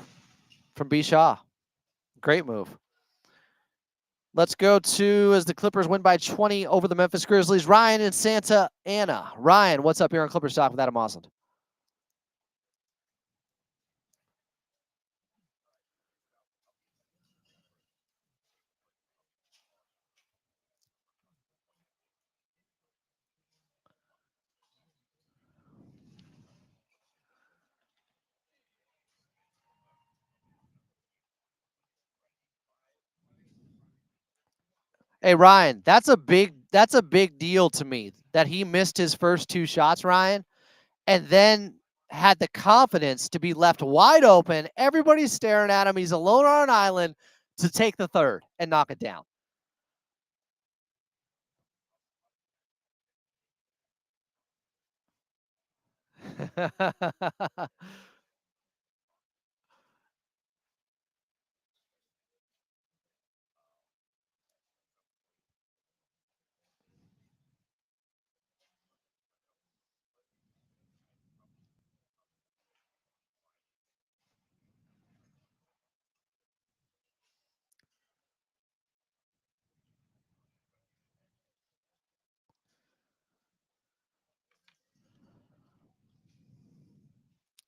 from B. Shaw. Great move. Let's go to, as the Clippers win by 20 over the Memphis Grizzlies, Ryan in Santa Ana. Ryan, what's up here on Clippers Talk with Adam Osland? Hey Ryan, that's a big deal to me that he missed his first 2 shots, Ryan, and then had the confidence to be left wide open. Everybody's staring at him. He's alone on an island to take the third and knock it down.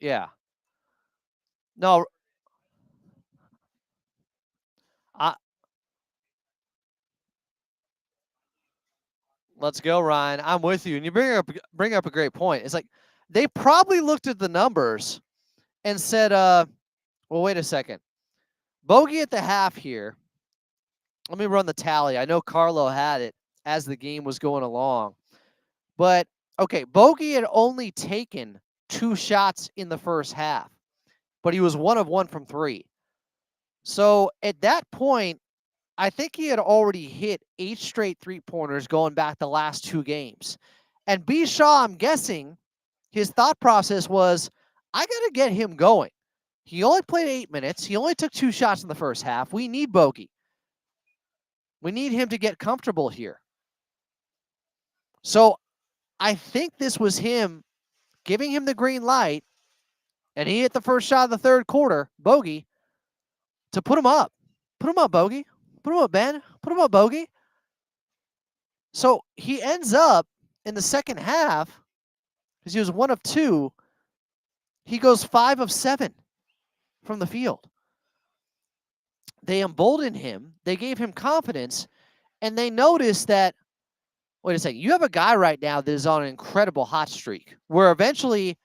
Yeah. No, let's go, Ryan. I'm with you. And you bring up a great point. It's like they probably looked at the numbers and said, well, wait a second. Bogey at the half here. Let me run the tally. I know Carlo had it as the game was going along. But, okay, Bogey had only taken 2 shots in the first half, but he was 1 of 1 from 3. So at that point, I think he had already hit 8 straight 3-pointers going back the last 2 games. And B. Shaw, I'm guessing, his thought process was, I got to get him going. He only played 8 minutes. He only took 2 shots in the first half. We need Bogey. We need him to get comfortable here. So I think this was him giving him the green light, and he hit the first shot of the third quarter, Bogey, to put him up. Put him up, Bogey. Put him up, Ben. Put him up, Bogey. So he ends up in the second half, because he was 1 of 2, he goes 5 of 7 from the field. They emboldened him. They gave him confidence, and they noticed that, wait a second, you have a guy right now that is on an incredible hot streak, where eventually,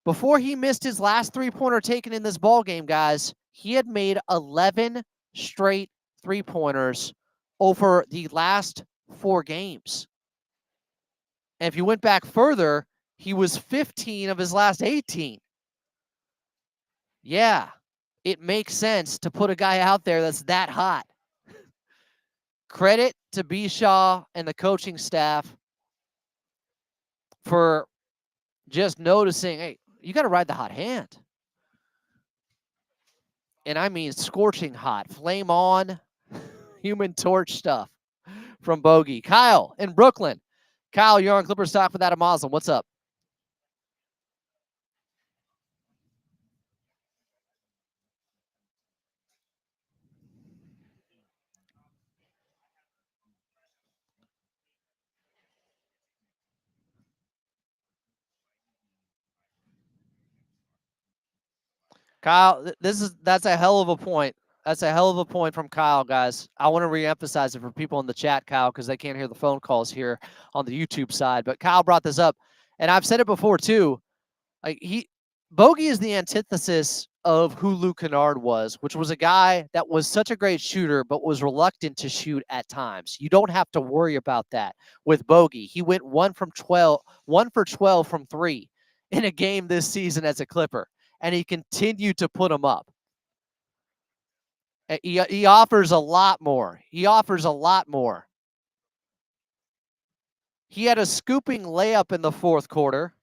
before he missed his last 3-pointer taken in this ball game, guys, he had made 11 straight 3-pointers over the last 4 games. And if you went back further, He was 15 of his last 18. Yeah, it makes sense to put a guy out there that's that hot. Credit to Bishaw and the coaching staff for just noticing, hey, you got to ride the hot hand. And I mean scorching hot, flame on, human torch stuff from Bogey. Kyle in Brooklyn. Kyle, you're on Clippers Talk with Adam Moslem. What's up? Kyle, that's a hell of a point. That's a hell of a point from Kyle, guys. I want to reemphasize it for people in the chat, Kyle, because they can't hear the phone calls here on the YouTube side. But Kyle brought this up, and I've said it before too. Like Bogey is the antithesis of who Luke Kennard was, which was a guy that was such a great shooter, but was reluctant to shoot at times. You don't have to worry about that with Bogey. He went 1 for 12 from 3 in a game this season as a Clipper, and he continued to put them up. He offers a lot more. He offers a lot more. He had a scooping layup in the fourth quarter.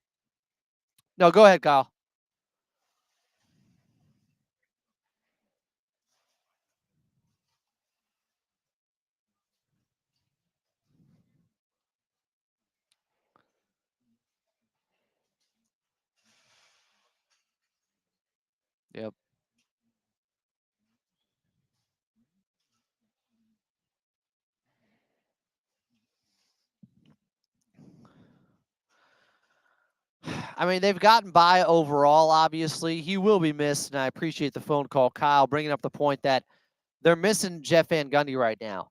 No, go ahead, Kyle. Yep. I mean, they've gotten by overall, obviously. He will be missed, and I appreciate the phone call, Kyle, bringing up the point that they're missing Jeff Van Gundy right now.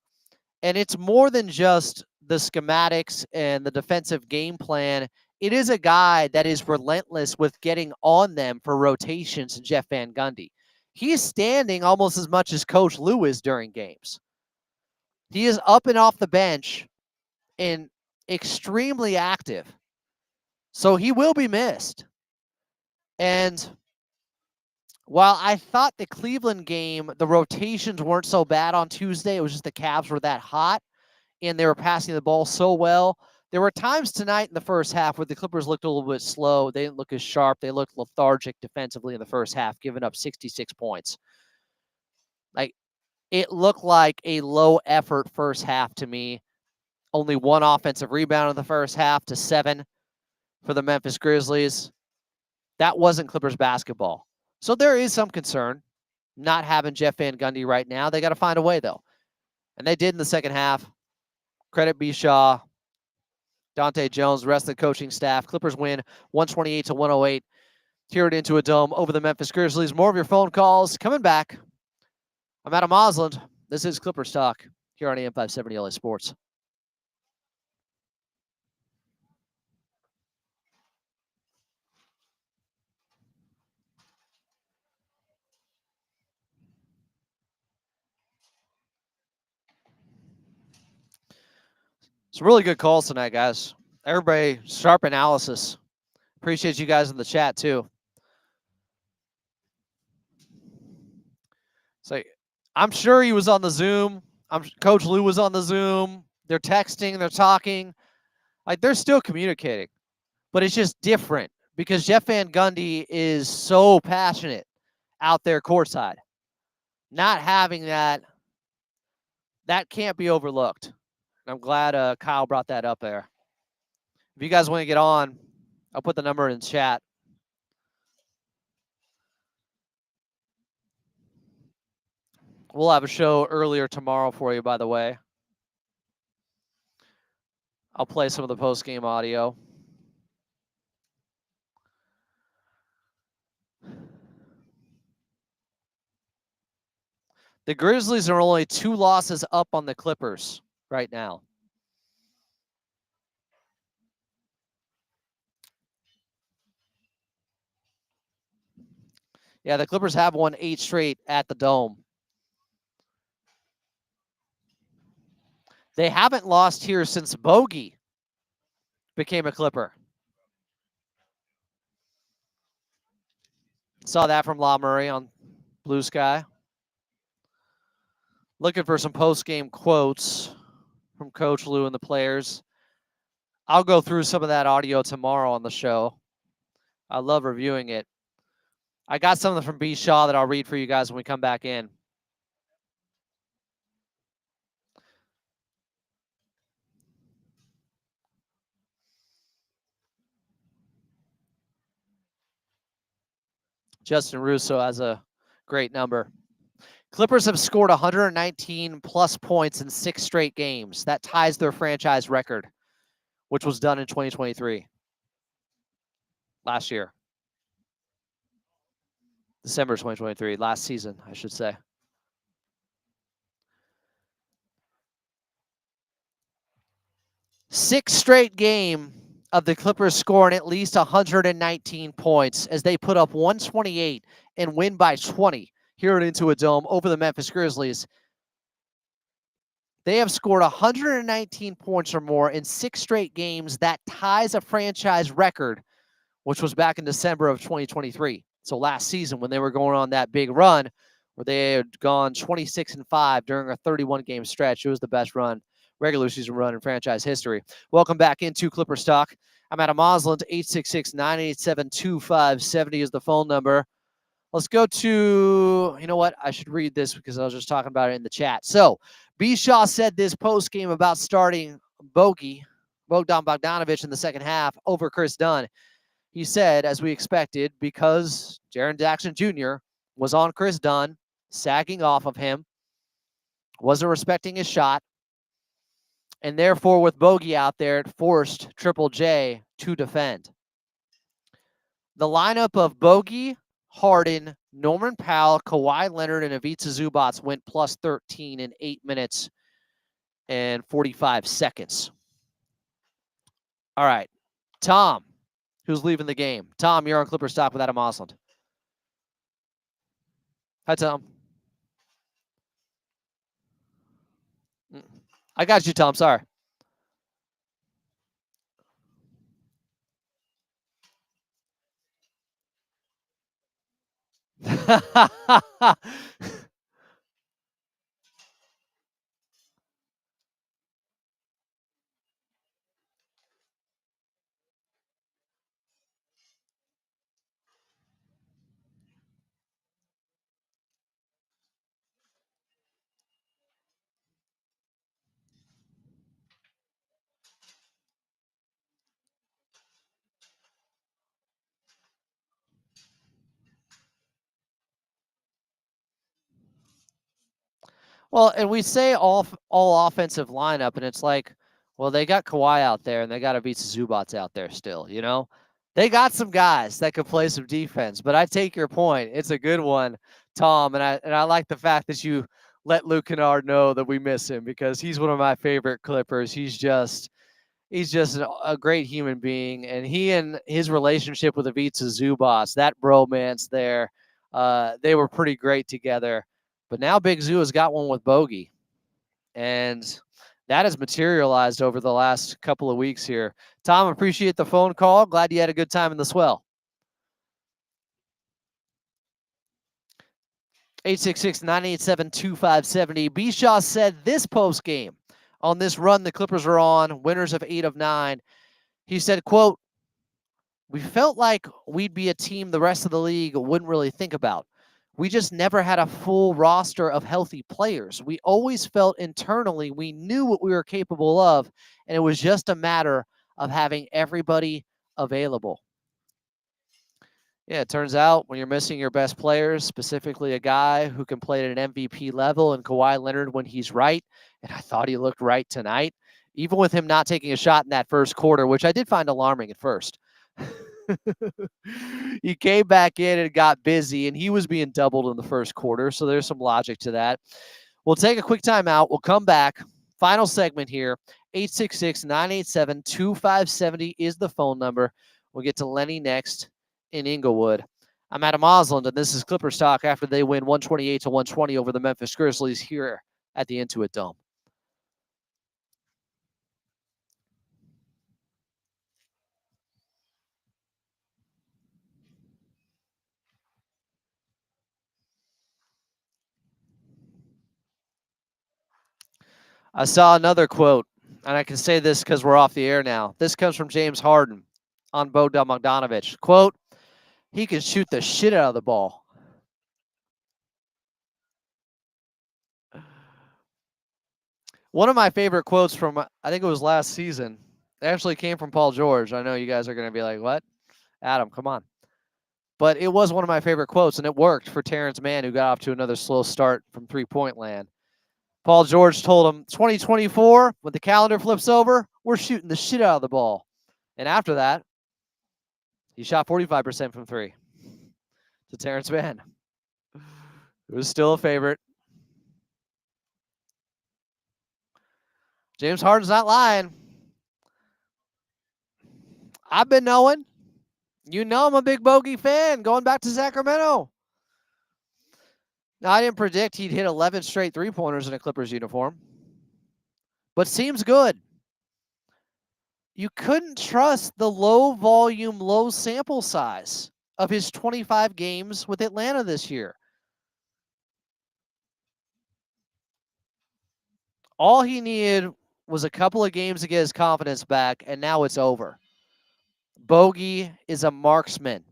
And it's more than just the schematics and the defensive game plan. It is a guy that is relentless with getting on them for rotations, Jeff Van Gundy. He's standing almost as much as Coach Lou is during games. He is up and off the bench and extremely active. So he will be missed. And while I thought the Cleveland game, the rotations weren't so bad on Tuesday, it was just the Cavs were that hot and they were passing the ball so well. There were times tonight in the first half where the Clippers looked a little bit slow. They didn't look as sharp. They looked lethargic defensively in the first half, giving up 66 points. Like, it looked like a low effort first half to me. Only one offensive rebound in the first half to 7 for the Memphis Grizzlies. That wasn't Clippers basketball. So there is some concern not having Jeff Van Gundy right now. They got to find a way, though. And they did in the second half. Credit Bishaw, Dante Jones, the rest of the coaching staff. Clippers win 128-108. Tear it into a dome over the Memphis Grizzlies. More of your phone calls coming back. I'm Adam Osland. This is Clippers Talk here on AM 570 LA Sports. Some really good calls tonight, guys. Everybody, sharp analysis. Appreciate you guys in the chat, too. So I'm sure he was on the Zoom. Coach Lou was on the Zoom. They're texting, they're talking. Like, they're still communicating. But it's just different because Jeff Van Gundy is so passionate out there courtside. Not having that can't be overlooked. I'm glad Kyle brought that up there. If you guys want to get on, I'll put the number in chat. We'll have a show earlier tomorrow for you, by the way. I'll play some of the post-game audio. The Grizzlies are only 2 losses up on the Clippers right now. Yeah, the Clippers have won 8 straight at the Dome. They haven't lost here since Bogey became a Clipper. Saw that from La Murray on Blue Sky. Looking for some post-game quotes from Coach Lou and the players. I'll go through some of that audio tomorrow on the show. I love reviewing it. I got something from B. Shaw that I'll read for you guys when we come back in. Justin Russo has a great number. Clippers have scored 119 plus points in 6 straight games. That ties their franchise record, which was done in 2023. Last year. December 2023, last season, I should say. Sixth straight game of the Clippers scoring at least 119 points as they put up 128 and win by 20 here at Intuit Dome over the Memphis Grizzlies. They have scored 119 points or more in 6 straight games. That ties a franchise record, which was back in December of 2023. So last season when they were going on that big run where they had gone 26-5 during a 31-game stretch. It was the best regular season run in franchise history. Welcome back into Clippers Talk. I'm Adam Osland. 866-987-2570 is the phone number. Let's go to, you know what? I should read this because I was just talking about it in the chat. So, B. Shaw said this post game about starting Bogdan Bogdanovic in the second half over Chris Dunn. He said, as we expected, because Jaren Jackson Jr. was on Chris Dunn, sagging off of him, wasn't respecting his shot, and therefore with Bogey out there, it forced Triple J to defend. The lineup of Bogey, Harden, Norman Powell, Kawhi Leonard, and Ivica Zubac went plus 13 in 8 minutes and 45 seconds. All right, Tom, who's leaving the game. Tom, you're on Clippers Talk with Adam Osland. Hi, Tom. I got you, Tom. Sorry. Well, and we say all offensive lineup, and it's like, well, they got Kawhi out there, and they got Ivica Zubac out there still, you know? They got some guys that could play some defense, but I take your point. It's a good one, Tom, and I like the fact that you let Luke Kennard know that we miss him because he's one of my favorite Clippers. He's just a great human being, and he and his relationship with Ivica Zubac, that bromance there, they were pretty great together. But now Big Zoo has got one with Bogey, and that has materialized over the last couple of weeks here. Tom, appreciate the phone call. Glad you had a good time in the swell. 866-987-2570. B. Shaw said this post game on this run the Clippers are on, winners of 8 of 9. He said, quote, "We felt like we'd be a team the rest of the league wouldn't really think about. We just never had a full roster of healthy players. We always felt internally we knew what we were capable of, and it was just a matter of having everybody available." Yeah, it turns out when you're missing your best players, specifically a guy who can play at an MVP level and Kawhi Leonard when he's right, and I thought he looked right tonight, even with him not taking a shot in that first quarter, which I did find alarming at first. He came back in and got busy, and he was being doubled in the first quarter, so there's some logic to that. We'll take a quick timeout. We'll come back. Final segment here. 866-987-2570 is the phone number. We'll get to Lenny next in Inglewood. I'm Adam Osland, and this is Clippers Talk after they win 128-120 over the Memphis Grizzlies here at the Intuit Dome. I saw another quote, and I can say this because we're off the air now. This comes from James Harden on Bogdan Bogdanovic. Quote, he can shoot the shit out of the ball. One of my favorite quotes from, I think it was last season, actually came from Paul George. I know you guys are going to be like, what? Adam, come on. But it was one of my favorite quotes, and it worked for Terrence Mann, who got off to another slow start from three-point land. Paul George told him, 2024, when the calendar flips over, we're shooting the shit out of the ball. And after that, he shot 45% from three to Terrence Mann. It was still a favorite. James Harden's not lying. I've been knowing. You know I'm a big Bogey fan going back to Sacramento. Now, I didn't predict he'd hit 11 straight three-pointers in a Clippers uniform, but seems good. You couldn't trust the low volume, low sample size of his 25 games with Atlanta this year. All he needed was a couple of games to get his confidence back, and now it's over. Bogey is a marksman.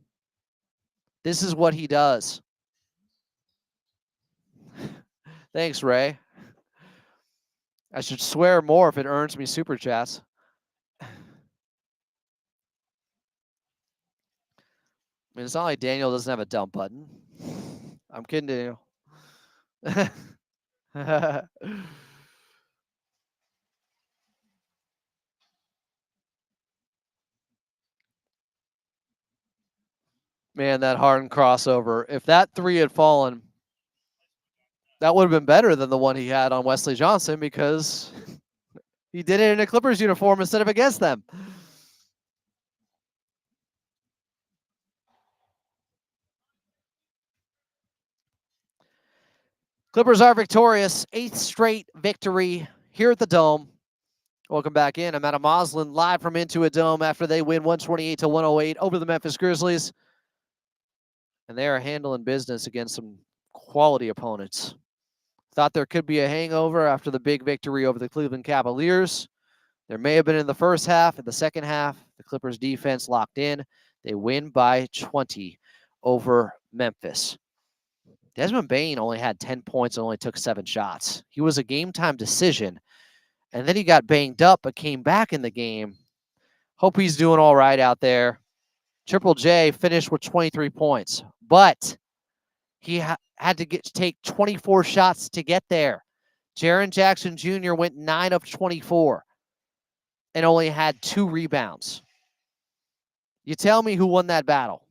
This is what he does. Thanks, Ray. I should swear more if it earns me super chats. I mean, it's not like Daniel doesn't have a dump button. I'm kidding, Daniel. Man, that Harden crossover. If that three had fallen, that would have been better than the one he had on Wesley Johnson because he did it in a Clippers uniform instead of against them. Clippers are victorious. 8th straight victory here at the Dome. Welcome back in. I'm Adam Moslin, live from Into a Dome after they win 128-108 over the Memphis Grizzlies. And they are handling business against some quality opponents. Thought there could be a hangover after the big victory over the Cleveland Cavaliers. There may have been in the first half. In the second half, the Clippers defense locked in. They win by 20 over Memphis. Desmond Bane only had 10 points and only took 7 shots. He was a game-time decision, and then he got banged up but came back in the game. Hope he's doing all right out there. Triple J finished with 23 points, but he had to take 24 shots to get there. Jaren Jackson Jr. went 9 of 24 and only had 2 rebounds. You tell me who won that battle.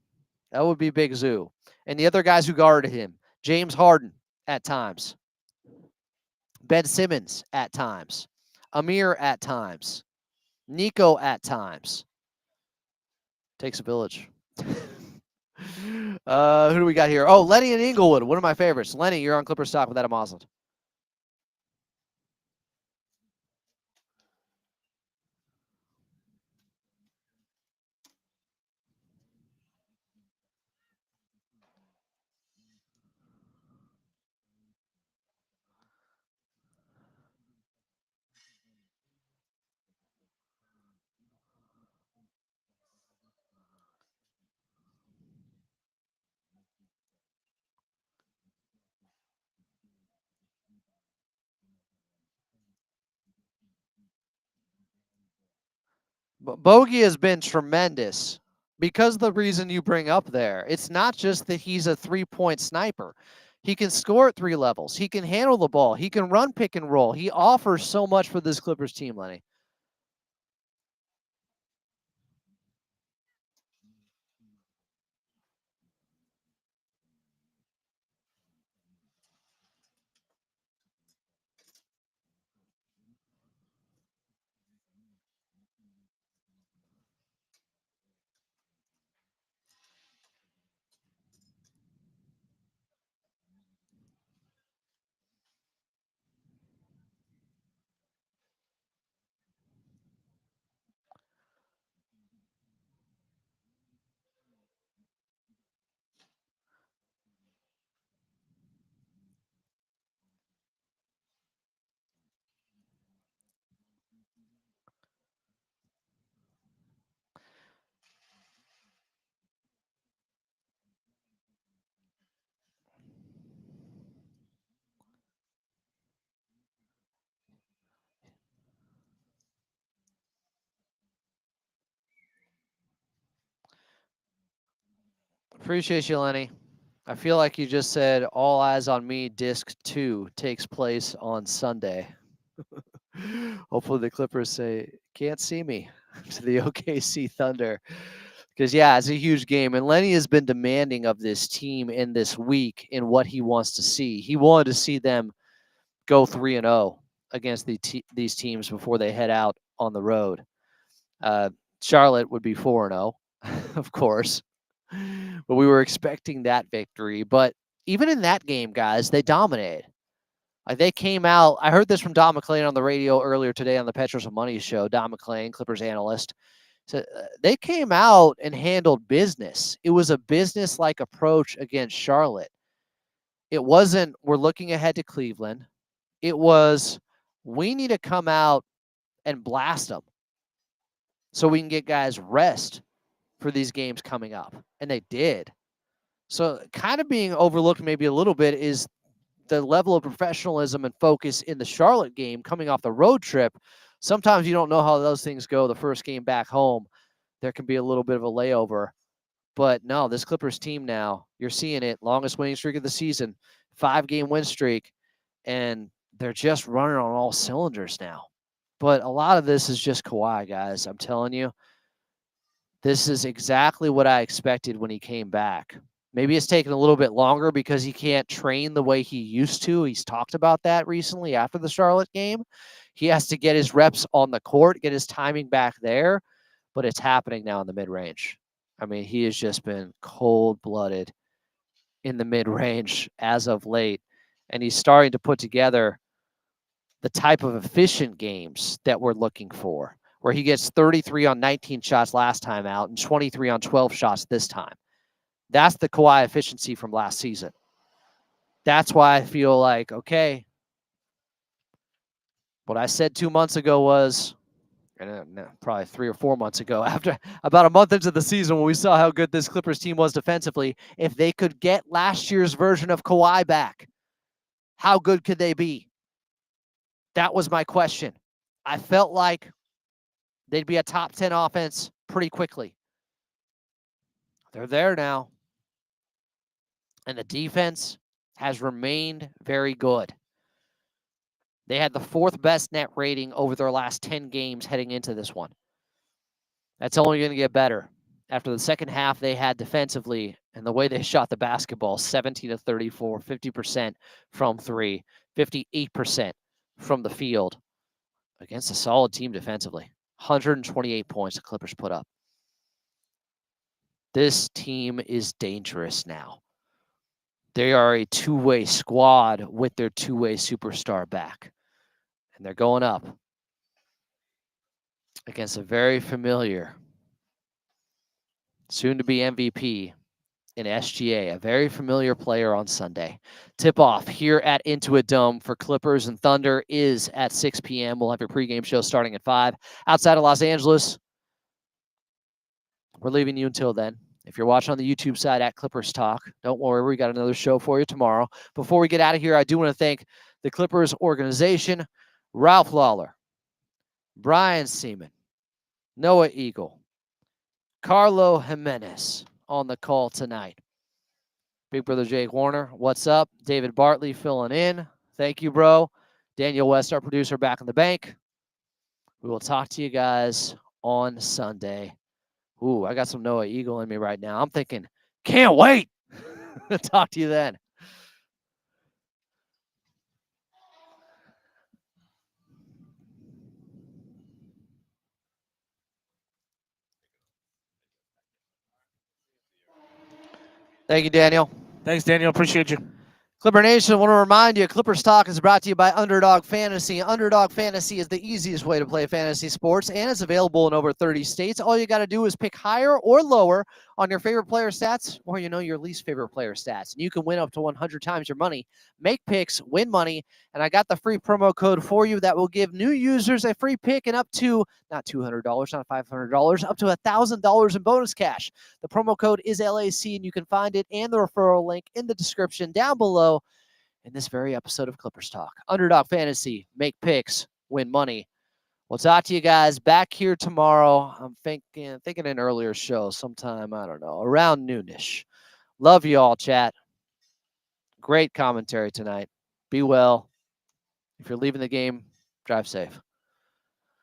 That would be Big Zoo. And the other guys who guarded him, James Harden at times, Ben Simmons at times, Amir at times, Nico at times. Takes a village. Who do we got here? Oh, Lenny and Inglewood, one of my favorites. Lenny, you're on Clipper Stock with Adam Osland. Bogey has been tremendous because of the reason you bring up there. It's not just that he's a three-point sniper. He can score at 3 levels. He can handle the ball. He can run pick and roll. He offers so much for this Clippers team, Lenny. Appreciate you, Lenny. I feel like you just said All Eyes on Me Disc 2 takes place on Sunday. Hopefully the Clippers say, can't see me to the OKC Thunder. Because, yeah, it's a huge game. And Lenny has been demanding of this team in this week in what he wants to see. He wanted to see them go 3-0 against these teams before they head out on the road. Charlotte would be 4-0, of course. But we were expecting that victory. But even in that game, guys, they dominated. Like they came out. I heard this from Don McClain on the radio earlier today on the Petros and Money show. Don McClain, Clippers analyst, said they came out and handled business. It was a business-like approach against Charlotte. It wasn't, we're looking ahead to Cleveland. It was, we need to come out and blast them so we can get guys rest for these games coming up. And they did. So kind of being overlooked maybe a little bit is the level of professionalism and focus in the Charlotte game coming off the road trip. Sometimes you don't know how those things go the first game back home. There can be a little bit of a layover. But no, this Clippers team now, you're seeing it, longest winning streak of the season, 5-game win streak, and they're just running on all cylinders now. But a lot of this is just Kawhi, guys. I'm telling you, this is exactly what I expected when he came back. Maybe it's taken a little bit longer because he can't train the way he used to. He's talked about that recently after the Charlotte game. He has to get his reps on the court, get his timing back there, but it's happening now in the mid-range. I mean, he has just been cold-blooded in the mid-range as of late, and he's starting to put together the type of efficient games that we're looking for, where he gets 33 on 19 shots last time out and 23 on 12 shots this time. That's the Kawhi efficiency from last season. That's why I feel like, okay, what I said 2 months ago was, probably 3 or 4 months ago, after about a month into the season when we saw how good this Clippers team was defensively, if they could get last year's version of Kawhi back, how good could they be? That was my question. I felt like they'd be a top 10 offense pretty quickly. They're there now. And the defense has remained very good. They had the 4th best net rating over their last 10 games heading into this one. That's only going to get better. After the second half they had defensively and the way they shot the basketball, 17-34, 50% from 3, 58% from the field against a solid team defensively. 128 points the Clippers put up. This team is dangerous now. They are a two-way squad with their two-way superstar back. And they're going up against a very familiar, soon-to-be MVP in SGA, a very familiar player on Sunday. Tip-off here at Intuit Dome for Clippers and Thunder is at 6 p.m. We'll have your pregame show starting at 5. Outside of Los Angeles, we're leaving you until then. If you're watching on the YouTube side at Clippers Talk, don't worry, we got another show for you tomorrow. Before we get out of here, I do want to thank the Clippers organization, Ralph Lawler, Brian Seaman, Noah Eagle, Carlo Jimenez on the call tonight. Big brother Jake Warner, what's up? David Bartley filling in. Thank you, bro. Daniel West, our producer, back in the bank. We will talk to you guys on Sunday. Ooh, I got some Noah Eagle in me right now. I'm thinking, can't wait. Talk to you then. Thank you, Daniel. Thanks, Daniel. Appreciate you. Clipper Nation, I want to remind you, Clippers Talk is brought to you by Underdog Fantasy. Underdog Fantasy is the easiest way to play fantasy sports, and it's available in over 30 states. All you got to do is pick higher or lower on your favorite player stats or, your least favorite player stats. And you can win up to 100 times your money. Make picks, win money, and I got the free promo code for you that will give new users a free pick and up to, not $200, not $500, up to $1,000 in bonus cash. The promo code is LAC, and you can find it and the referral link in the description down below in this very episode of Clippers Talk. Underdog Fantasy, make picks, win money. We'll talk to you guys back here tomorrow. I'm thinking an earlier show sometime, I don't know, around noonish. Love you all, chat. Great commentary tonight. Be well. If you're leaving the game, drive safe.